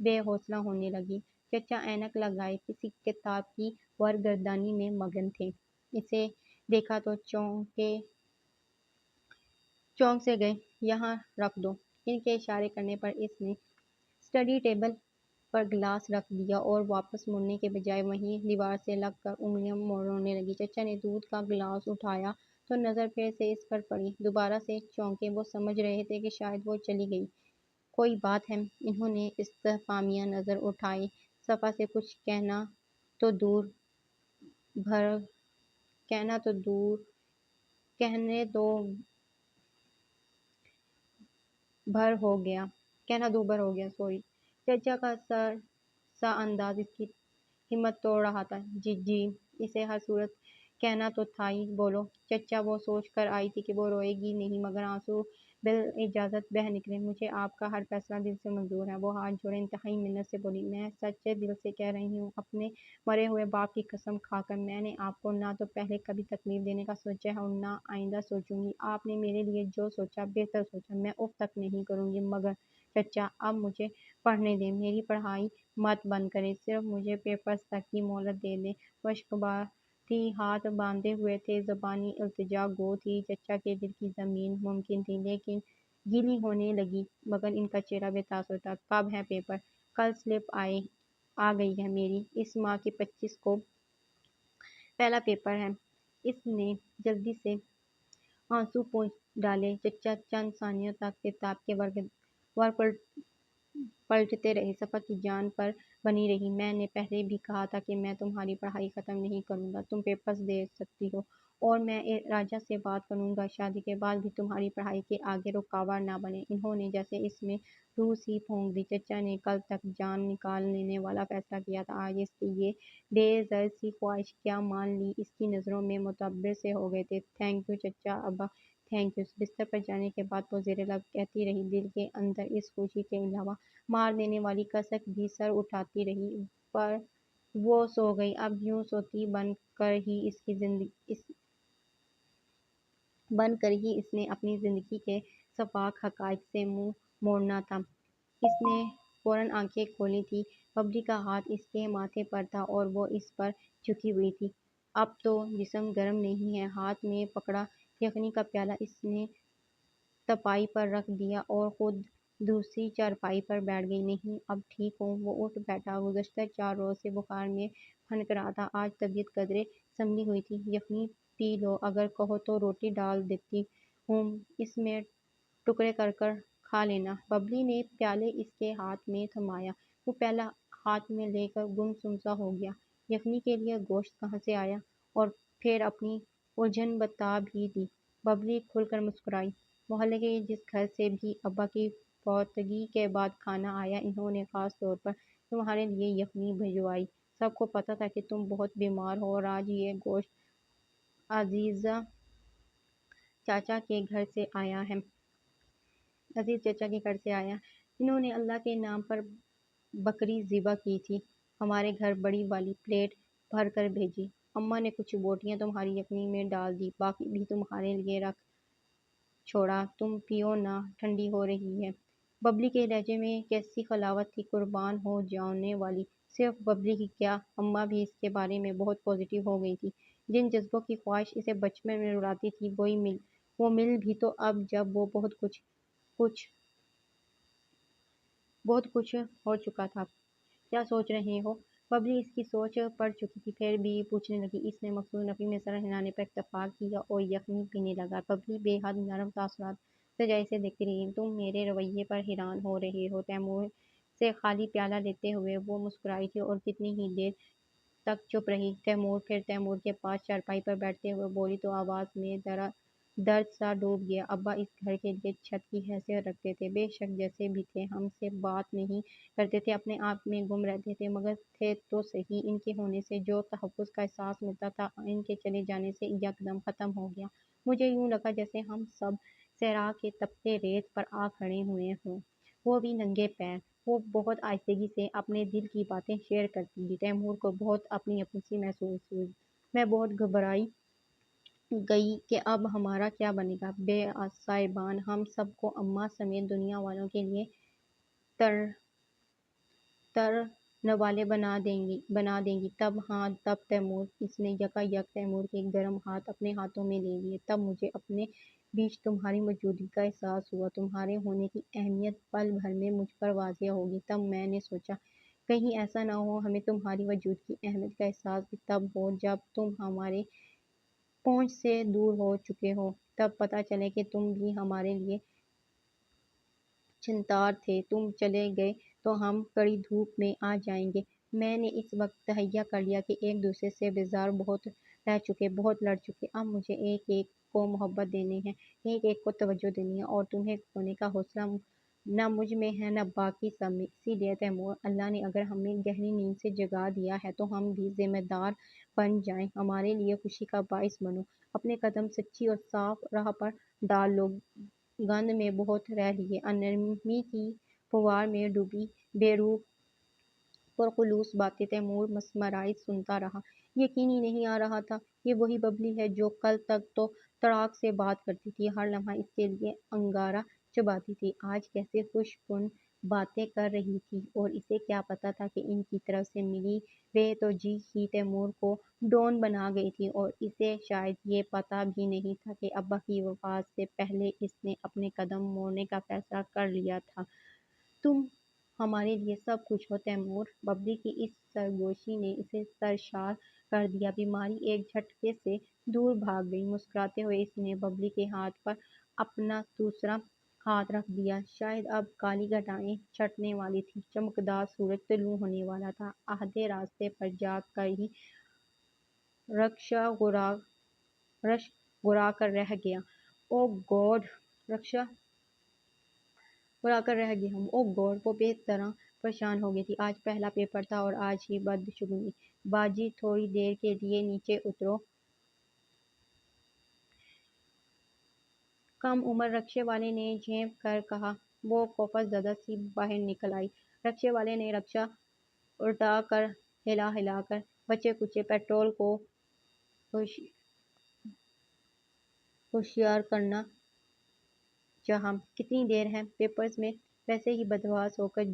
بے حوصلہ ہونے لگی۔ چچا اینک لگائے کسی کتاب کی ورگردانی میں مگن تھے۔ اسے دیکھا تو چونک سے گئے۔ یہاں رکھ دو۔ ان کے اشارے کرنے پر اس نے اسٹڈی ٹیبل پر گلاس رکھ دیا اور واپس مڑنے کے بجائے وہیں دیوار سے لگ کر انگلیاں مروڑنے لگی۔ چچا نے دودھ کا گلاس اٹھایا تو نظر پھر سے اس پر پڑی۔ دوبارہ سے چونکے۔ وہ سمجھ رہے تھے کہ شاید وہ چلی گئی۔ کوئی بات ہے؟ انہوں نے استفہامیہ نظر اٹھائی۔ صفحہ سے کچھ کہنے دو بھر ہو گیا۔ چچا کا سر سا انداز اس کی ہمت توڑ رہا تھا۔ جی اسے ہر صورت کہنا تو تھا ہی، بولو۔ چچا وہ سوچ کر آئی تھی کہ وہ روئے گی نہیں، مگر آنسو بالاجازت بہہ نکلے۔ مجھے آپ کا ہر فیصلہ دل سے منظور ہے۔ وہ ہاتھ جوڑے انتہائی منت سے بولی۔ میں سچے دل سے کہہ رہی ہوں، اپنے مرے ہوئے باپ کی قسم کھا کر، میں نے آپ کو نہ تو پہلے کبھی تکلیف دینے کا سوچا ہے اور نہ آئندہ سوچوں گی۔ آپ نے میرے لیے جو سوچا بہتر سوچا، میں اف تک نہیں کروں گی۔ مگر چچا اب مجھے پڑھنے دیں، میری پڑھائی مت بند کریں، صرف مجھے پیپرز تک کی مہلت دے دیں۔ وہ اشکبارتی ہاتھ باندھے ہوئے تھے، زبانی التجا گو تھی۔ چچا کے دل کی زمین ممکن تھی لیکن گیلی ہونے لگی، مگر ان کا چہرہ بے تاثر تھا۔ کب ہے پیپر؟ کل سلپ آ گئی ہے میری، اس ماہ کی 25 کو پہلا پیپر ہے۔ اس نے جلدی سے آنسو پونچھ ڈالے۔ چچا چند ثانیوں تک کتاب کے ورق پلٹتے رہے۔ صفحہ کی جان پر بنی رہی۔ میں نے پہلے بھی کہا تھا کہ میں تمہاری پڑھائی ختم نہیں کروں گا۔ تم پیپرز دے سکتی ہو اور میں راجا سے بات کروں گا، شادی کے بعد بھی تمہاری پڑھائی کے آگے رکاوٹ نہ بنے۔ انہوں نے جیسے اس میں روح سی پھونک دی۔ چچا نے کل تک جان نکال لینے والا فیصلہ کیا تھا، آج اس کی یہ بے زر سی خواہش کیا مان لی، اس کی نظروں میں معتبر سے ہو گئے تھے۔ تھینک یو چچا، ابا تھینک یو۔ بستر پر جانے کے بعد وہ زیر لب کہتی رہی، دل کے اندر اس خوشی کے علاوہ مار دینے والی کسک بھی سر اٹھاتی رہی۔ پر وہ سو گئی۔ اب یوں سوتی بن کر ہی اس نے اپنی زندگی کے سفاک حقائق سے منہ موڑنا تھا۔ اس نے فوراً آنکھیں کھولی تھیں۔ ببلی کا ہاتھ اس کے ماتھے پر تھا اور وہ اس پر جھکی ہوئی تھی۔ اب تو جسم گرم نہیں ہے۔ ہاتھ میں پکڑا یخنی کا پیالہ اس نے تپائی پر رکھ دیا اور خود دوسری چارپائی پر بیٹھ گئی۔ نہیں، اب ٹھیک ہوں۔ وہ اٹھ بیٹھا۔ گزشتہ 4 روز سے بخار میں پھنک رہا تھا، آج طبیعت قدرے سنبھلی ہوئی تھی۔ یخنی پی لو، اگر کہو تو روٹی ڈال دیتی ہوں، اس میں ٹکڑے کر کر کھا لینا۔ ببلی نے پیالے اس کے ہاتھ میں تھمایا۔ وہ پیالہ ہاتھ میں لے کر گم سا ہو گیا۔ یخنی کے لیے گوشت کہاں سے آیا؟ اور پھر اپنی الجھن بتا بھی دی۔ ببلی کھل کر مسکرائی۔ محلے کے جس گھر سے بھی ابا کی فوتگی کے بعد کھانا آیا، انہوں نے خاص طور پر تمہارے لیے یخنی بھجوائی۔ سب کو پتہ تھا کہ تم بہت بیمار ہو اور آج یہ گوشت عزیز چچا کے گھر سے آیا ہے۔ انہوں نے اللہ کے نام پر بکری ذبح کی تھی، ہمارے گھر بڑی والی پلیٹ بھر کر بھیجی۔ اماں نے کچھ بوٹیاں تمہاری یخنی میں ڈال دی، باقی بھی تمہارے لیے رکھ چھوڑا، تم پیو نا، ٹھنڈی ہو رہی ہے۔ ببلی کے لہجے میں کیسی حلاوت تھی، قربان ہو جانے والی۔ صرف ببلی ہی کیا، اماں بھی اس کے بارے میں بہت پازیٹیو ہو گئی تھی۔ جن جذبوں کی خواہش اسے بچپن میں رلاتی تھی وہ مل بھی تو اب جب وہ بہت کچھ ہو چکا تھا۔ کیا سوچ رہے ہو؟ ببلی اس کی سوچ پڑ چکی تھی، پھر بھی پوچھنے لگی۔ اس نے مقصود نفی میں سر ہلانے پر اکتفا کیا اور یخنی پینے لگا۔ ببلی بے حد نرم تاثرات سے اسے دیکھتی رہی۔ تم میرے رویے پر حیران ہو رہے ہو؟ تیمور سے خالی پیالہ لیتے ہوئے وہ مسکرائی تھی اور کتنی ہی دیر تک چپ رہی۔ پھر تیمور کے پاس چارپائی پر بیٹھتے ہوئے بولی تو آواز میں درد سا ڈوب گیا۔ ابا اس گھر کے لیے چھت کی حیثیت رکھتے تھے، بے شک جیسے بھی تھے، ہم سے بات نہیں کرتے تھے، اپنے آپ میں گم رہتے تھے، مگر تھے تو صحیح۔ ان کے ہونے سے جو تحفظ کا احساس ملتا تھا، ان کے چلے جانے سے یکدم ختم ہو گیا۔ مجھے یوں لگا جیسے ہم سب صحرا کے تپتے ریت پر آ کھڑے ہوئے ہوں، وہ بھی ننگے پیر۔ وہ بہت آہستگی سے اپنے دل کی باتیں شیئر کرتی تھی۔ تیمور کو بہت اپنی اپنی سی محسوس ہوئی۔ میں بہت گھبرائی گئی کہ اب ہمارا کیا بنے گا۔ بے صاحبان، ہم سب کو اماں سمیت دنیا والوں کے لیے ترنے والے بنا دیں گی۔ تب تیمور، اس نے یکا یک تیمور کے گرم ہاتھ اپنے ہاتھوں میں لے لیے۔ تب مجھے اپنے بیچ تمہاری موجودگی کا احساس ہوا، تمہارے ہونے کی اہمیت پل بھر میں مجھ پر واضح ہوگی۔ تب میں نے سوچا کہیں ایسا نہ ہو ہمیں تمہاری وجود کی اہمیت کا احساس بھی تب ہو جب تم ہمارے پہنچ سے دور ہو چکے ہو، تب پتہ چلے کہ تم بھی ہمارے لیے چھنتار تھے، تم چلے گئے تو ہم کڑی دھوپ میں آ جائیں گے۔ میں نے اس وقت تہیہ کر لیا کہ ایک دوسرے سے بیزار بہت رہ چکے، بہت لڑ چکے، اب مجھے ایک ایک کو محبت دینی ہے، ایک ایک کو توجہ دینی ہے، اور تمہیں کھونے کا حوصلہ نہ مجھ میں ہے نہ باقی سب میں۔ اسی لیے تیمور، اللہ نے اگر ہمیں گہری نیند سے جگا دیا ہے تو ہم بھی ذمہ دار بن جائیں، ہمارے لیے خوشی کا باعث بنو، اپنے قدم سچی اور صاف راہ پر ڈال لو۔ گند میں بہت رہ لیے، انرمی کی پھوار میں ڈوبی بے روح پرخلوص باتیں تیمور مسمرائز سنتا رہا۔ یقین ہی نہیں آ رہا تھا یہ وہی ببلی ہے جو کل تک تو تڑاک سے بات کرتی تھی، ہر لمحہ اس کے لیے انگارہ چباتی تھی، آج کیسے خوش کن باتیں کر رہی تھی، اور اسے کیا پتا تھا کہ ان کی طرف سے ملی بے توجہی ہی تیمور کو ڈون بنا گئی تھی، اور اسے شاید یہ پتا بھی نہیں تھا کہ ابا کی وفات سے پہلے اس نے اپنے قدم موڑنے کا فیصلہ کر لیا تھا۔ تم ہمارے لیے سب کچھ ہو تیمور، ببلی کی اس سرگوشی نے اسے سرشار کر دیا، بیماری ایک جھٹکے سے دور بھاگ گئی۔ مسکراتے ہوئے اس نے ببلی کے ہاتھ پر اپنا دوسرا ہاتھ رکھ دیا، شاید اب کالی گھٹائیں چھٹنے والی تھیں، چمکدار سورج طلوع ہونے والا تھا۔ آدھے راستے پر جا کر ہی رکشا گرا کر رہ گیا۔ او گاڈ! رکشا گرا کر رہ گیا۔ او گاڈ! وہ بے طرح پریشان ہو گئی تھی۔ آج پہلا پیپر تھا اور آج ہی بدشگونی۔ باجی تھوڑی دیر کے لیے نیچے اترو۔ کم عمر رکشے والے نے جھینپ کر کہا۔ وہ خوف زدہ سی باہر نکل آئی۔ رکشے والے نے رکشا الٹا کر ہلا ہلا کر بچے کچے پیٹرول کو ہوشیار کرنا چاہا۔ کتنی دیر ہے؟ پیپرز میں ویسے ہی بدحواس ہو کر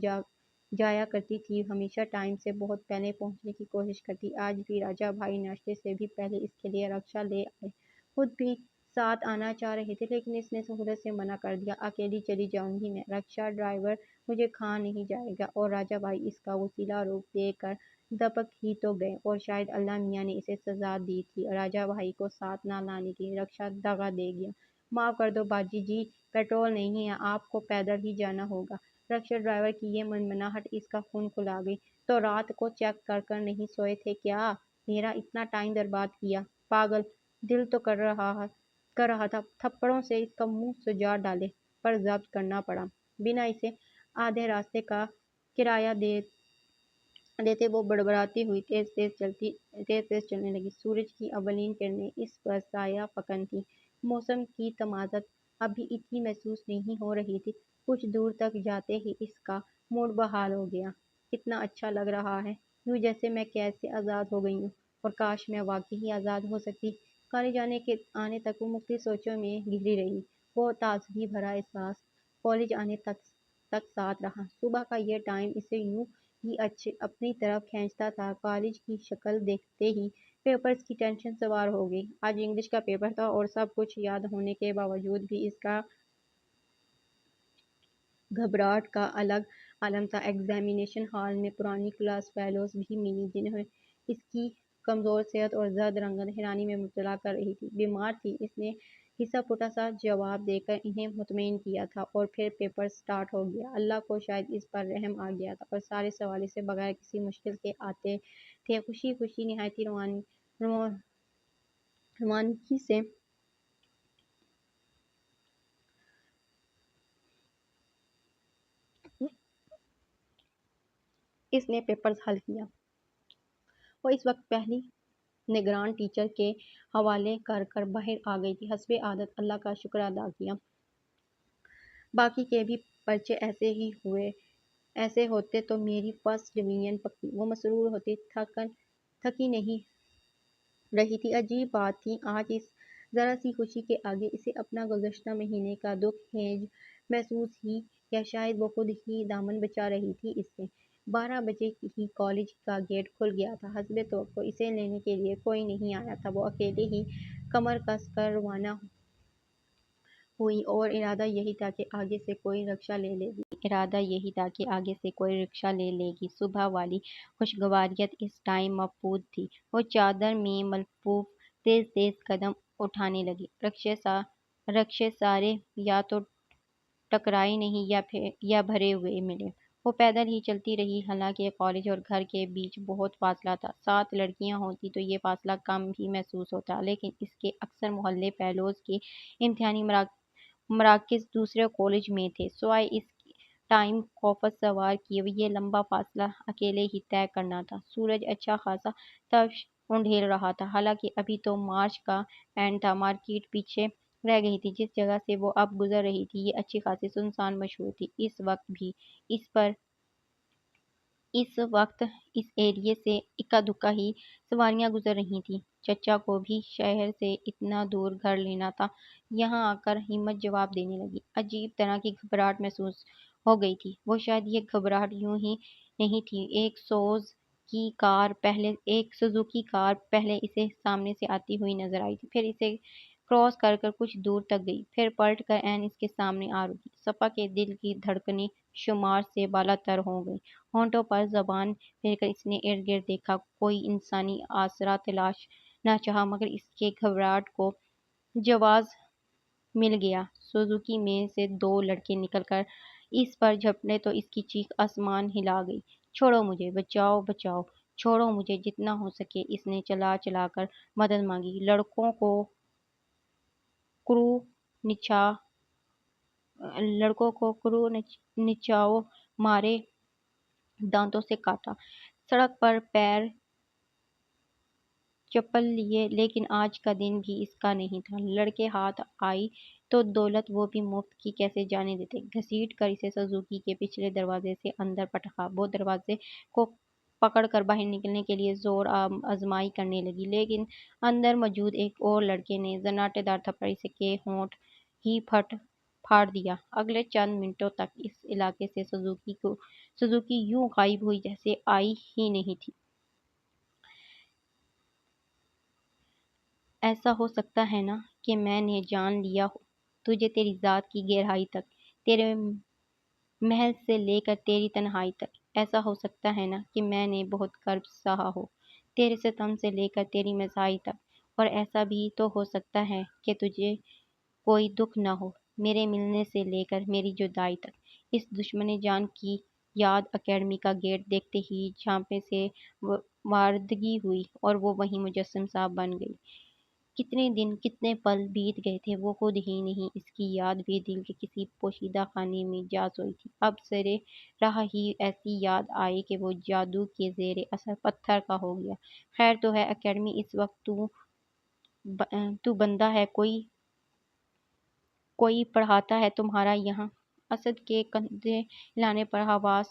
جایا کرتی تھی، ہمیشہ ٹائم سے بہت پہلے پہنچنے کی کوشش کرتی۔ آج بھی راجا بھائی ناشتے سے بھی پہلے اس کے لیے رکشا لے آئے، خود بھی ساتھ آنا چاہ رہے تھے لیکن اس نے سہولت سے منع کر دیا۔ اکیلی چلی جاؤں گی میں، رکشا ڈرائیور مجھے کھا نہیں جائے گا۔ اور راجا بھائی اس کا وسیلہ روپ دے کر دبک ہی تو گئے، اور شاید اللہ میاں نے اسے سزا دی تھی راجا بھائی کو ساتھ نہ لانے کی۔ رکشا دغا دے گیا۔ معاف کر دو باجی جی، پیٹرول نہیں ہے، آپ کو پیدل ہی جانا ہوگا۔ رکشا ڈرائیور کی یہ منمناہٹ اس کا خون کھلا گئی۔ تو رات کو چیک کر نہیں سوئے تھے کیا؟ میرا اتنا ٹائم برباد کیا؟ پاگل! دل تو کر رہا تھا تھپڑوں سے اس کا منہ سجا ڈالے، پر ضبط کرنا پڑا۔ بنا اسے آدھے راستے کا کرایہ دیتے وہ بڑبڑاتی ہوئی تیز تیز چلنے لگی۔ سورج کی اولین کرنیں اس پر سایہ فکن تھیں۔ موسم کی تمازت اب بھی اتنی محسوس نہیں ہو رہی تھی۔ کچھ دور تک جاتے ہی اس کا موڈ بحال ہو گیا۔ کتنا اچھا لگ رہا ہے، یوں جیسے میں قید سے آزاد ہو گئی ہوں، اور کاش میں واقعی آزاد ہو سکتی۔ کالج آنے تک وہ مختلف سوچوں میں گھری رہی۔ وہ تازگی بھرا احساس کالج آنے تک ساتھ رہا۔ صبح کا یہ ٹائم اسے یوں ہی اپنی طرف کھینچتا تھا۔ کالج کی شکل دیکھتے ہی پیپرز کی ٹینشن سوار ہو گئی۔ آج انگلش کا پیپر تھا اور سب کچھ یاد ہونے کے باوجود بھی اس کا گھبراہٹ کا الگ عالم تھا۔ ایگزامینیشن ہال میں پرانی کلاس فیلوز بھی ملی جنہیں اس کی کمزور صحت اور زرد رنگت حیرانی میں مبتلا کر رہی تھی۔ بیمار تھی، اس نے گھسا پٹا سا جواب دے کر انہیں مطمئن کیا تھا، اور پھر پیپر سٹارٹ ہو گیا۔ اللہ کو شاید اس پر رحم آ گیا تھا، اور سارے سوال اسے بغیر کسی مشکل کے آتے تھے۔ خوشی خوشی نہایت روانگی سے اس نے پیپرز حل کیا۔ وہ اس وقت پہلی نگران ٹیچر کے حوالے کر باہر آ گئی تھی۔ حسب عادت اللہ کا شکر ادا کیا۔ باقی کے بھی پرچے ایسے ہوتے تو میری فرسٹ ڈویژن پکی۔ وہ مسرور ہوتی، تھکی نہیں رہی تھی۔ عجیب بات تھی، آج اس ذرا سی خوشی کے آگے اسے اپنا گزشتہ مہینے کا دکھ ہینج محسوس ہی، یا شاید وہ خود ہی دامن بچا رہی تھی اس سے۔ 12 بجے ہی کالج کا گیٹ کھل گیا تھا۔ حسب توقع اسے لینے کے لیے کوئی نہیں آیا تھا۔ وہ اکیلے ہی کمر کس کر روانہ ہوئی اور ارادہ یہی تھا کہ آگے سے کوئی رکشہ لے لے گی۔ صبح والی خوشگواریت اس ٹائم مفقود تھی۔ وہ چادر میں ملفوف تیز تیز قدم اٹھانے لگی۔ رکشے سارے یا تو ٹکرائے نہیں یا بھرے ہوئے ملے۔ وہ پیدل ہی چلتی رہی، حالانکہ کالج اور گھر کے بیچ بہت فاصلہ تھا۔ 7 لڑکیاں ہوتی تو یہ فاصلہ کم ہی محسوس ہوتا، لیکن اس کے اکثر محلے فیلوز کے امتحانی مراکز دوسرے کالج میں تھے۔ سوائے اس ٹائم خوفت سوار کیے یہ لمبا فاصلہ اکیلے ہی طے کرنا تھا۔ سورج اچھا خاصا تفش انڈھیل رہا تھا، حالانکہ ابھی تو مارچ کا اینڈ تھا۔ مارکیٹ پیچھے رہ گئی تھی۔ جس جگہ سے وہ اب گزر رہی تھی یہ اچھی خاصی سنسان مشہور تھی۔ اس وقت بھی اس ایریے سے اکا دکا ہی سواریاں گزر رہی تھیں۔ چچا کو بھی شہر سے اتنا دور گھر لینا تھا۔ یہاں آ کر ہمت جواب دینے لگی۔ عجیب طرح کی گھبراہٹ محسوس ہو گئی تھی۔ وہ شاید یہ گھبراہٹ یوں ہی نہیں تھی۔ ایک سوزوکی کار پہلے اسے سامنے سے آتی ہوئی نظر آئی تھی، پھر اسے کراس کر کر کچھ دور تک گئی، پھر پلٹ کر عین اس کے سامنے آ رکی۔ صفا کے دل کی دھڑکنیں شمار سے بالا تر ہو گئیں۔ ہونٹوں پر زبان پھیر کر اس نے ارد گرد دیکھا۔ کوئی انسانی آسرا تلاش نہ چاہا، مگر اس کے گھبراہٹ کو جواز مل گیا۔ سوزوکی میں سے 2 لڑکے نکل کر اس پر جھپٹے تو اس کی چیخ آسمان ہلا گئی۔ چھوڑو مجھے، بچاؤ بچاؤ، چھوڑو مجھے۔ جتنا ہو سکے اس نے چلا چلا کر مدد مانگی۔ لڑکوں کو کرو نچاؤ مارے دانتوں سے کاٹا۔ سڑک پر پیر چپل لیے، لیکن آج کا دن بھی اس کا نہیں تھا۔ لڑکے ہاتھ آئی تو دولت وہ بھی مفت کی کیسے جانے دیتے۔ گھسیٹ کر اسے سوزوکی کے پچھلے دروازے سے اندر پٹکا۔ وہ دروازے کو پکڑ کر باہر نکلنے کے لیے زور آزمائی کرنے لگی، لیکن اندر موجود ایک اور لڑکے نے زناٹے دار تھپڑ اس کے ہونٹ ہی پھاڑ دیا۔ اگلے چند منٹوں تک اس علاقے سے سوزوکی یوں غائب ہوئی جیسے آئی ہی نہیں تھی۔ ایسا ہو سکتا ہے نا کہ میں نے جان لیا ہو تجھے تیری ذات کی گہرائی تک، تیرے محض سے لے کر تیری تنہائی تک۔ ایسا ہو سکتا ہے نا کہ میں نے بہت کرب سہا ہو تیرے ستم سے لے کر تیری مسائی تک، اور ایسا بھی تو ہو سکتا ہے کہ تجھے کوئی دکھ نہ ہو میرے ملنے سے لے کر میری جدائی تک۔ اس دشمن جان کی یاد اکیڈمی کا گیٹ دیکھتے ہی جھانپے سے واردگی ہوئی اور وہ وہیں مجسم سا بن گئی۔ کتنے دن، کتنے پل بیت گئے تھے، وہ خود ہی نہیں، اس کی یاد بھی دل کے کسی پوشیدہ خانے میں جا سوئی تھی۔ اب سرے راہ ہی ایسی یاد آئی کہ وہ جادو کے زیر اثر پتھر کا ہو گیا۔ خیر تو ہے اکیڈمی، اس وقت تو بندہ ہے، کوئی پڑھاتا ہے تمہارا یہاں؟ اسد کے کندھے ہلانے پر حواس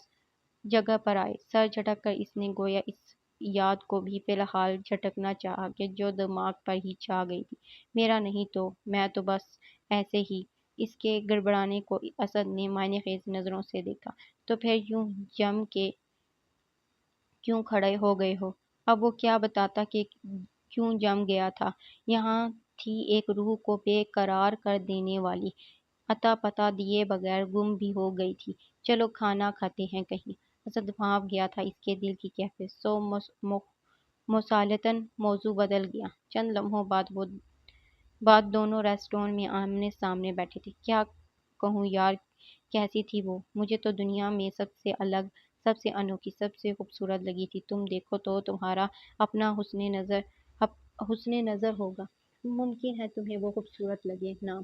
جگہ پر آئے۔ سر جھٹک کر اس نے گویا اس یاد کو بھی فی الحال جھٹکنا چاہا کہ جو دماغ پر ہی چھا گئی تھی۔ میرا نہیں تو، میں تو بس ایسے ہی۔ اس کے گڑبڑانے کو اسد نے معنی خیز نظروں سے دیکھا۔ تو پھر یوں جم کے کیوں کھڑے ہو گئے ہو؟ اب وہ کیا بتاتا کہ کیوں جم گیا تھا؟ یہاں تھی ایک روح کو بے قرار کر دینے والی، اتا پتا دیے بغیر گم بھی ہو گئی تھی۔ چلو کھانا کھاتے ہیں کہیں۔ اسد بھانپ گیا تھا اس کے دل کی کیفیت۔ سو مسالتاً موضوع بدل گیا۔ چند لمحوں بعد دونوں ریسٹورانٹ میں آمنے سامنے بیٹھے تھے۔ کیا کہوں یار، کیسی تھی وہ؟ مجھے تو دنیا میں سب سے الگ، سب سے انوکھی، سب سے خوبصورت لگی تھی۔ تم دیکھو تو تمہارا اپنا حسن نظر ہوگا، ممکن ہے تمہیں وہ خوبصورت لگے نا۔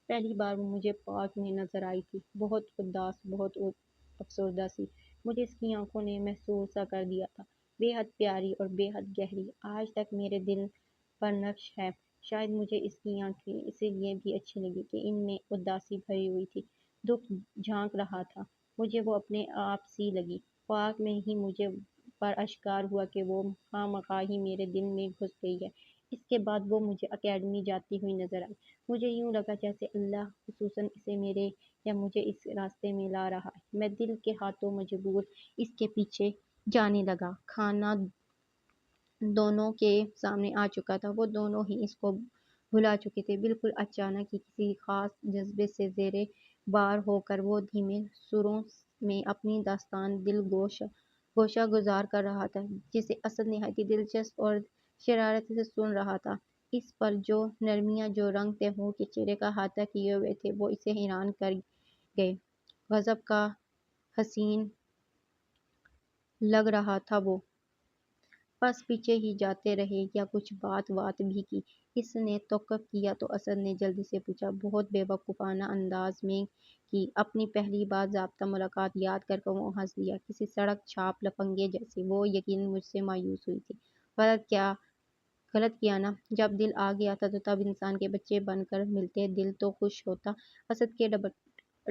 پہلی بار وہ مجھے پارک میں نظر آئی تھی، بہت اداس، بہت افسردہ سی۔ مجھے اس کی آنکھوں نے محصور سا کر دیا تھا، بے حد پیاری اور بے حد گہری، آج تک میرے دل پر نقش ہے۔ شاید مجھے اس کی آنکھیں اسی لیے بھی اچھی لگی کہ ان میں اداسی بھری ہوئی تھی، دکھ جھانک رہا تھا۔ مجھے وہ اپنے آپ سی لگی۔ پارک میں ہی مجھے پر اشکار ہوا کہ وہ خواہ مخواہ ہی میرے دل میں گھس گئی ہے۔ اس کے بعد وہ مجھے اکیڈمی جاتی ہوئی نظر آئی۔ مجھے یوں لگا جیسے اللہ خصوصاً اسے میرے ہے مجھے اس راستے میں لا رہا ہے۔ میں دل کے ہاتھوں مجبور اس کے پیچھے جانے لگا۔ کھانا دونوں کے سامنے آ چکا تھا، وہ دونوں ہی اس کو بھلا چکے تھے۔ بالکل اچانک ہی کسی خاص جذبے سے زیر بار ہو کر وہ دھیمے سروں میں اپنی داستان دل گوشہ گزار کر رہا تھا، جسے اسد نہایت دلچسپ اور شرارت سے سن رہا تھا۔ اس پر جو نرمیاں، جو رنگ تیمور کے چہرے کا احاطہ کیے ہوئے تھے، وہ اسے حیران کر گئے۔ غضب کا حسین لگ رہا تھا وہ۔ بس پیچھے ہی جاتے رہے یا کچھ بات بھی کی؟ اس نے توقف کیا تو اسد نے جلدی سے پوچھا، بہت بے وقوفانہ انداز میں کی۔ اپنی پہلی باضابطہ ملاقات یاد کر وہ ہنس دیا، کسی سڑک چھاپ لفنگے جیسے۔ وہ یقیناً مجھ سے مایوس ہوئی تھی۔ غلط کیا نا؟ جب دل آ گیا تھا تو تب انسان کے بچے بن کر ملتے، دل تو خوش ہوتا۔ اسد کے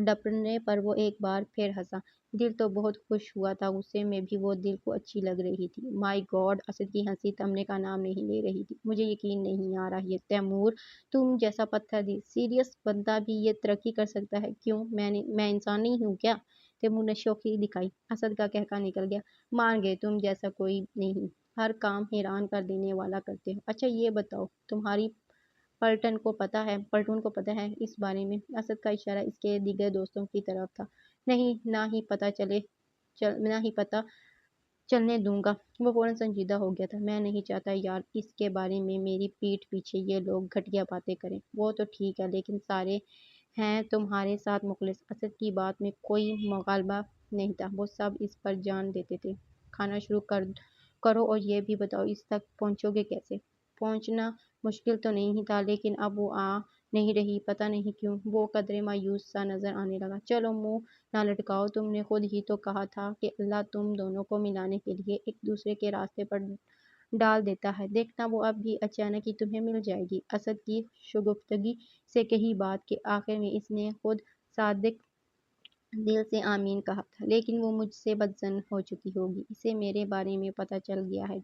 ڈپٹنے پر وہ ایک بار پھر ہنسا۔ دل تو بہت خوش ہوا تھا، غصے میں بھی وہ دل کو اچھی لگ رہی تھی۔ مائی گاڈ! اسد کی ہنسی تھمنے کا نام نہیں لے رہی تھی۔ مجھے یقین نہیں آ رہا ہے تیمور، تم جیسا پتھر دل سیریس بندہ بھی یہ ترقی کر سکتا ہے۔ کیوں؟ میں انسان نہیں ہوں کیا؟ تیمور نے شوخی دکھائی۔ اسد کا قہقہ نکل گیا۔ مان گئے، تم جیسا کوئی نہیں، ہر کام حیران کر دینے والا کرتے ہو۔ اچھا یہ بتاؤ، تمہاری پلٹن کو پتہ ہے اس بارے میں؟ اسد کا اشارہ اس کے دیگر دوستوں کی طرف تھا۔ نہیں، نہ ہی پتہ چلنے دوں گا۔ وہ فوراً سنجیدہ ہو گیا تھا۔ میں نہیں چاہتا یار اس کے بارے میں میری پیٹھ پیچھے یہ لوگ گھٹیا باتیں کریں۔ وہ تو ٹھیک ہے، لیکن سارے ہیں تمہارے ساتھ مخلص۔ اسد کی بات میں کوئی مغالبہ نہیں تھا، وہ سب اس پر جان دیتے تھے۔ کھانا شروع کرو اور یہ بھی بتاؤ اس تک پہنچو گے کیسے؟ پہنچنا مشکل تو نہیں تھا، لیکن اب وہ آ نہیں رہی، پتہ نہیں کیوں۔ وہ قدرے مایوس سا نظر آنے لگا۔ چلو منہ نہ لٹکاؤ، تم نے خود ہی تو کہا تھا کہ اللہ تم دونوں کو ملانے کے لیے ایک دوسرے کے راستے پر ڈال دیتا ہے۔ دیکھنا وہ اب بھی اچانک ہی تمہیں مل جائے گی۔ اسد کی شگفتگی سے کہی بات کے آخر میں اس نے خود صادق دل سے آمین کہا تھا، لیکن وہ مجھ سے بدظن ہو چکی ہوگی، اسے میرے بارے میں پتہ چل گیا ہے۔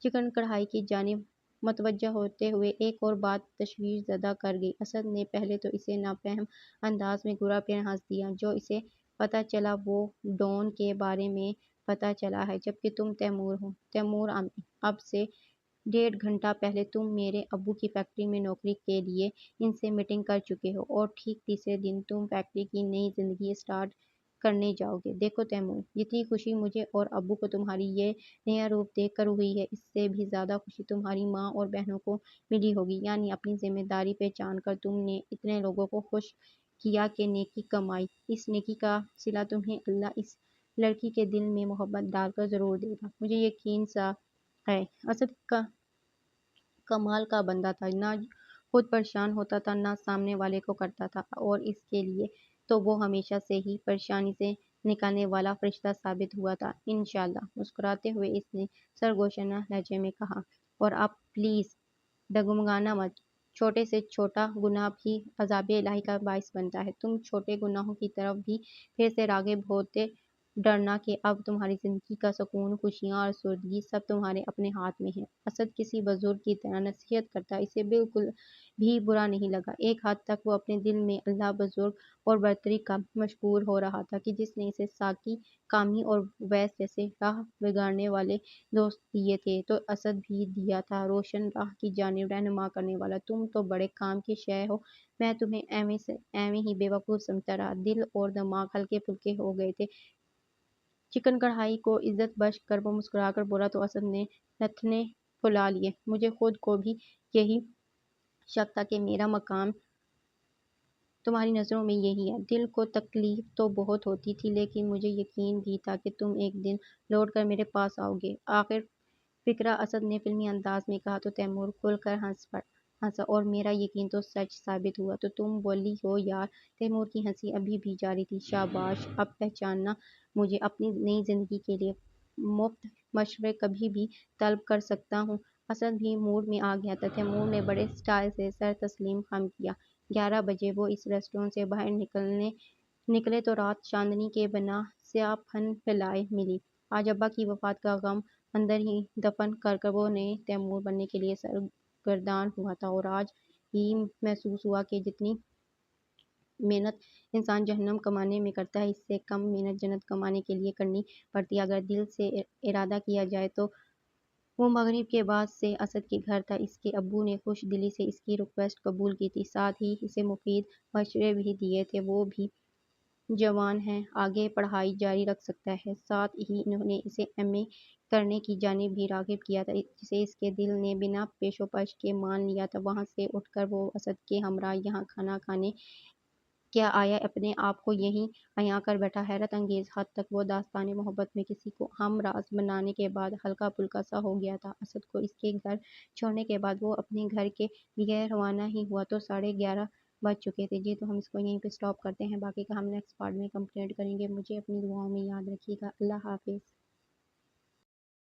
چکن کڑھائی کی جانب متوجہ ہوتے ہوئے ایک اور بات تشویش زدہ کر گئی۔ اسد نے پہلے تو اسے نافہم انداز میں گھورا، پھر ہنس دیا۔ جو اسے پتہ چلا وہ ڈون کے بارے میں پتہ چلا ہے، جبکہ تم تیمور ہو۔ تیمور اب سے 1.5 گھنٹہ پہلے تم میرے ابو کی فیکٹری میں نوکری کے لیے ان سے میٹنگ کر چکے ہو، اور ٹھیک تیسرے دن تم فیکٹری کی نئی زندگی سٹارٹ کرنے جاؤ گے۔ دیکھو تیمور، جتنی خوشی مجھے اور ابو کو تمہاری یہ نیا روپ دیکھ کر ہوئی ہے، اس سے بھی زیادہ خوشی تمہاری ماں اور بہنوں کو ملی ہوگی۔ یعنی اپنی ذمہ داری پہچان کر تم نے اتنے لوگوں کو خوش کیا کہ نیکی کمائی۔ اس نیکی کا صلہ تمہیں اللہ اس لڑکی کے دل میں محبت ڈال کر ضرور دے گا، مجھے یقین سا ہے۔ اسد کمال کا بندہ تھا، نہ خود پریشان ہوتا تھا، نہ سامنے والے کو کرتا تھا، اور اس کے لیے تو وہ ہمیشہ سے ہی پریشانی سے نکالنے والا فرشتہ ثابت ہوا تھا۔ انشاءاللہ، مسکراتے ہوئے اس نے سرگوشانہ لہجے میں کہا۔ اور اب پلیز ڈگمگانا مت، چھوٹے سے چھوٹا گناہ بھی عذاب الہی کا باعث بنتا ہے۔ تم چھوٹے گناہوں کی طرف بھی پھر سے راغب ہوتے، ڈرنا کہ اب تمہاری زندگی کا سکون، خوشیاں اور آسودگی سب تمہارے اپنے ہاتھ میں ہے۔ اسد کسی بزرگ کی طرح نصیحت کرتا اسے بالکل بھی برا نہیں لگا۔ ایک حد تک وہ اپنے دل میں اللہ بزرگ اور برتری کا مشکور ہو رہا تھا کہ جس نے اسے ساقی، کامی اور ویس جیسے راہ بگاڑنے والے دوست دیے تھے، تو اسد بھی دیا تھا روشن راہ کی جانب رہنما کرنے والا۔ تم تو بڑے کام کی شے ہو، میں تمہیں ایویں ہی بے وقوف سمجھتا رہا۔ دل اور دماغ ہلکے پھلکے ہو گئے تھے۔ چکن کڑھائی کو عزت بخش کر وہ مسکرا کر بولا تو اسد نے نتنے پھلا لیے۔ مجھے خود کو بھی یہی شک تھا کہ میرا مقام تمہاری نظروں میں یہی ہے۔ دل کو تکلیف تو بہت ہوتی تھی، لیکن مجھے یقین بھی تھا کہ تم ایک دن لوٹ کر میرے پاس آؤ گے۔ آخر فقرہ، اسد نے فلمی انداز میں کہا تو تیمور کھل کر ہنسا، اور میرا یقین تو سچ ثابت ہوا تو تم بولی ہو یار۔ تیمور کی ہنسی ابھی بھی جاری تھی۔ شاباش، اب پہچانا، مجھے اپنی نئی زندگی کے لیے مفت مشورے کبھی بھی طلب کر سکتا ہوں۔ اسد بھی موڈ میں آ گیا تھا۔ تیمور نے بڑے سٹائل سے سر تسلیم خم کیا۔ 11 بجے وہ اس ریسٹورانٹ سے باہر نکلے تو رات چاندنی کے بنا سیاہ پن پھیلائے ملی۔ آج ابا کی وفات کا غم اندر ہی دفن کر کر وہ نئے تیمور بننے کے لیے سرگردان ہوا تھا، اور آج ہی محسوس ہوا کہ جتنی محنت انسان جہنم کمانے میں کرتا ہے، اس سے کم محنت جنت کمانے کے لیے کرنی پڑتی ہے۔ اگر دل سے ارادہ کیا جائے تو وہ مغرب کے بعد سے اسد کے گھر تھا۔ اس کے ابو نے خوش دلی سے اس کی ریکویسٹ قبول کی تھی، ساتھ ہی اسے مفید مشورے بھی دیے تھے۔ وہ بھی جوان ہے، آگے پڑھائی جاری رکھ سکتا ہے۔ ساتھ ہی انہوں نے اسے ایم اے کرنے کی جانب بھی راغب کیا تھا، جسے اس کے دل نے بنا پیش و پش کے مان لیا تھا۔ وہاں سے اٹھ کر وہ اسد کے ہمراہ یہاں کھانا کھانے کیا آیا، اپنے آپ کو یہیں عیاں کر بیٹھا۔ حیرت انگیز حد تک وہ داستان محبت میں کسی کو ہم راز بنانے کے بعد ہلکا پھلکا سا ہو گیا تھا۔ اسد کو اس کے گھر چھوڑنے کے بعد وہ اپنے گھر کے لیے روانہ ہی ہوا تو 11:30 بج چکے تھے۔ جی تو ہم اس کو یہیں پہ سٹاپ کرتے ہیں، باقی کا ہم نیکسٹ پارٹ میں کمپلیٹ کریں گے۔ مجھے اپنی دعاؤں میں یاد رکھیے گا۔ اللہ حافظ۔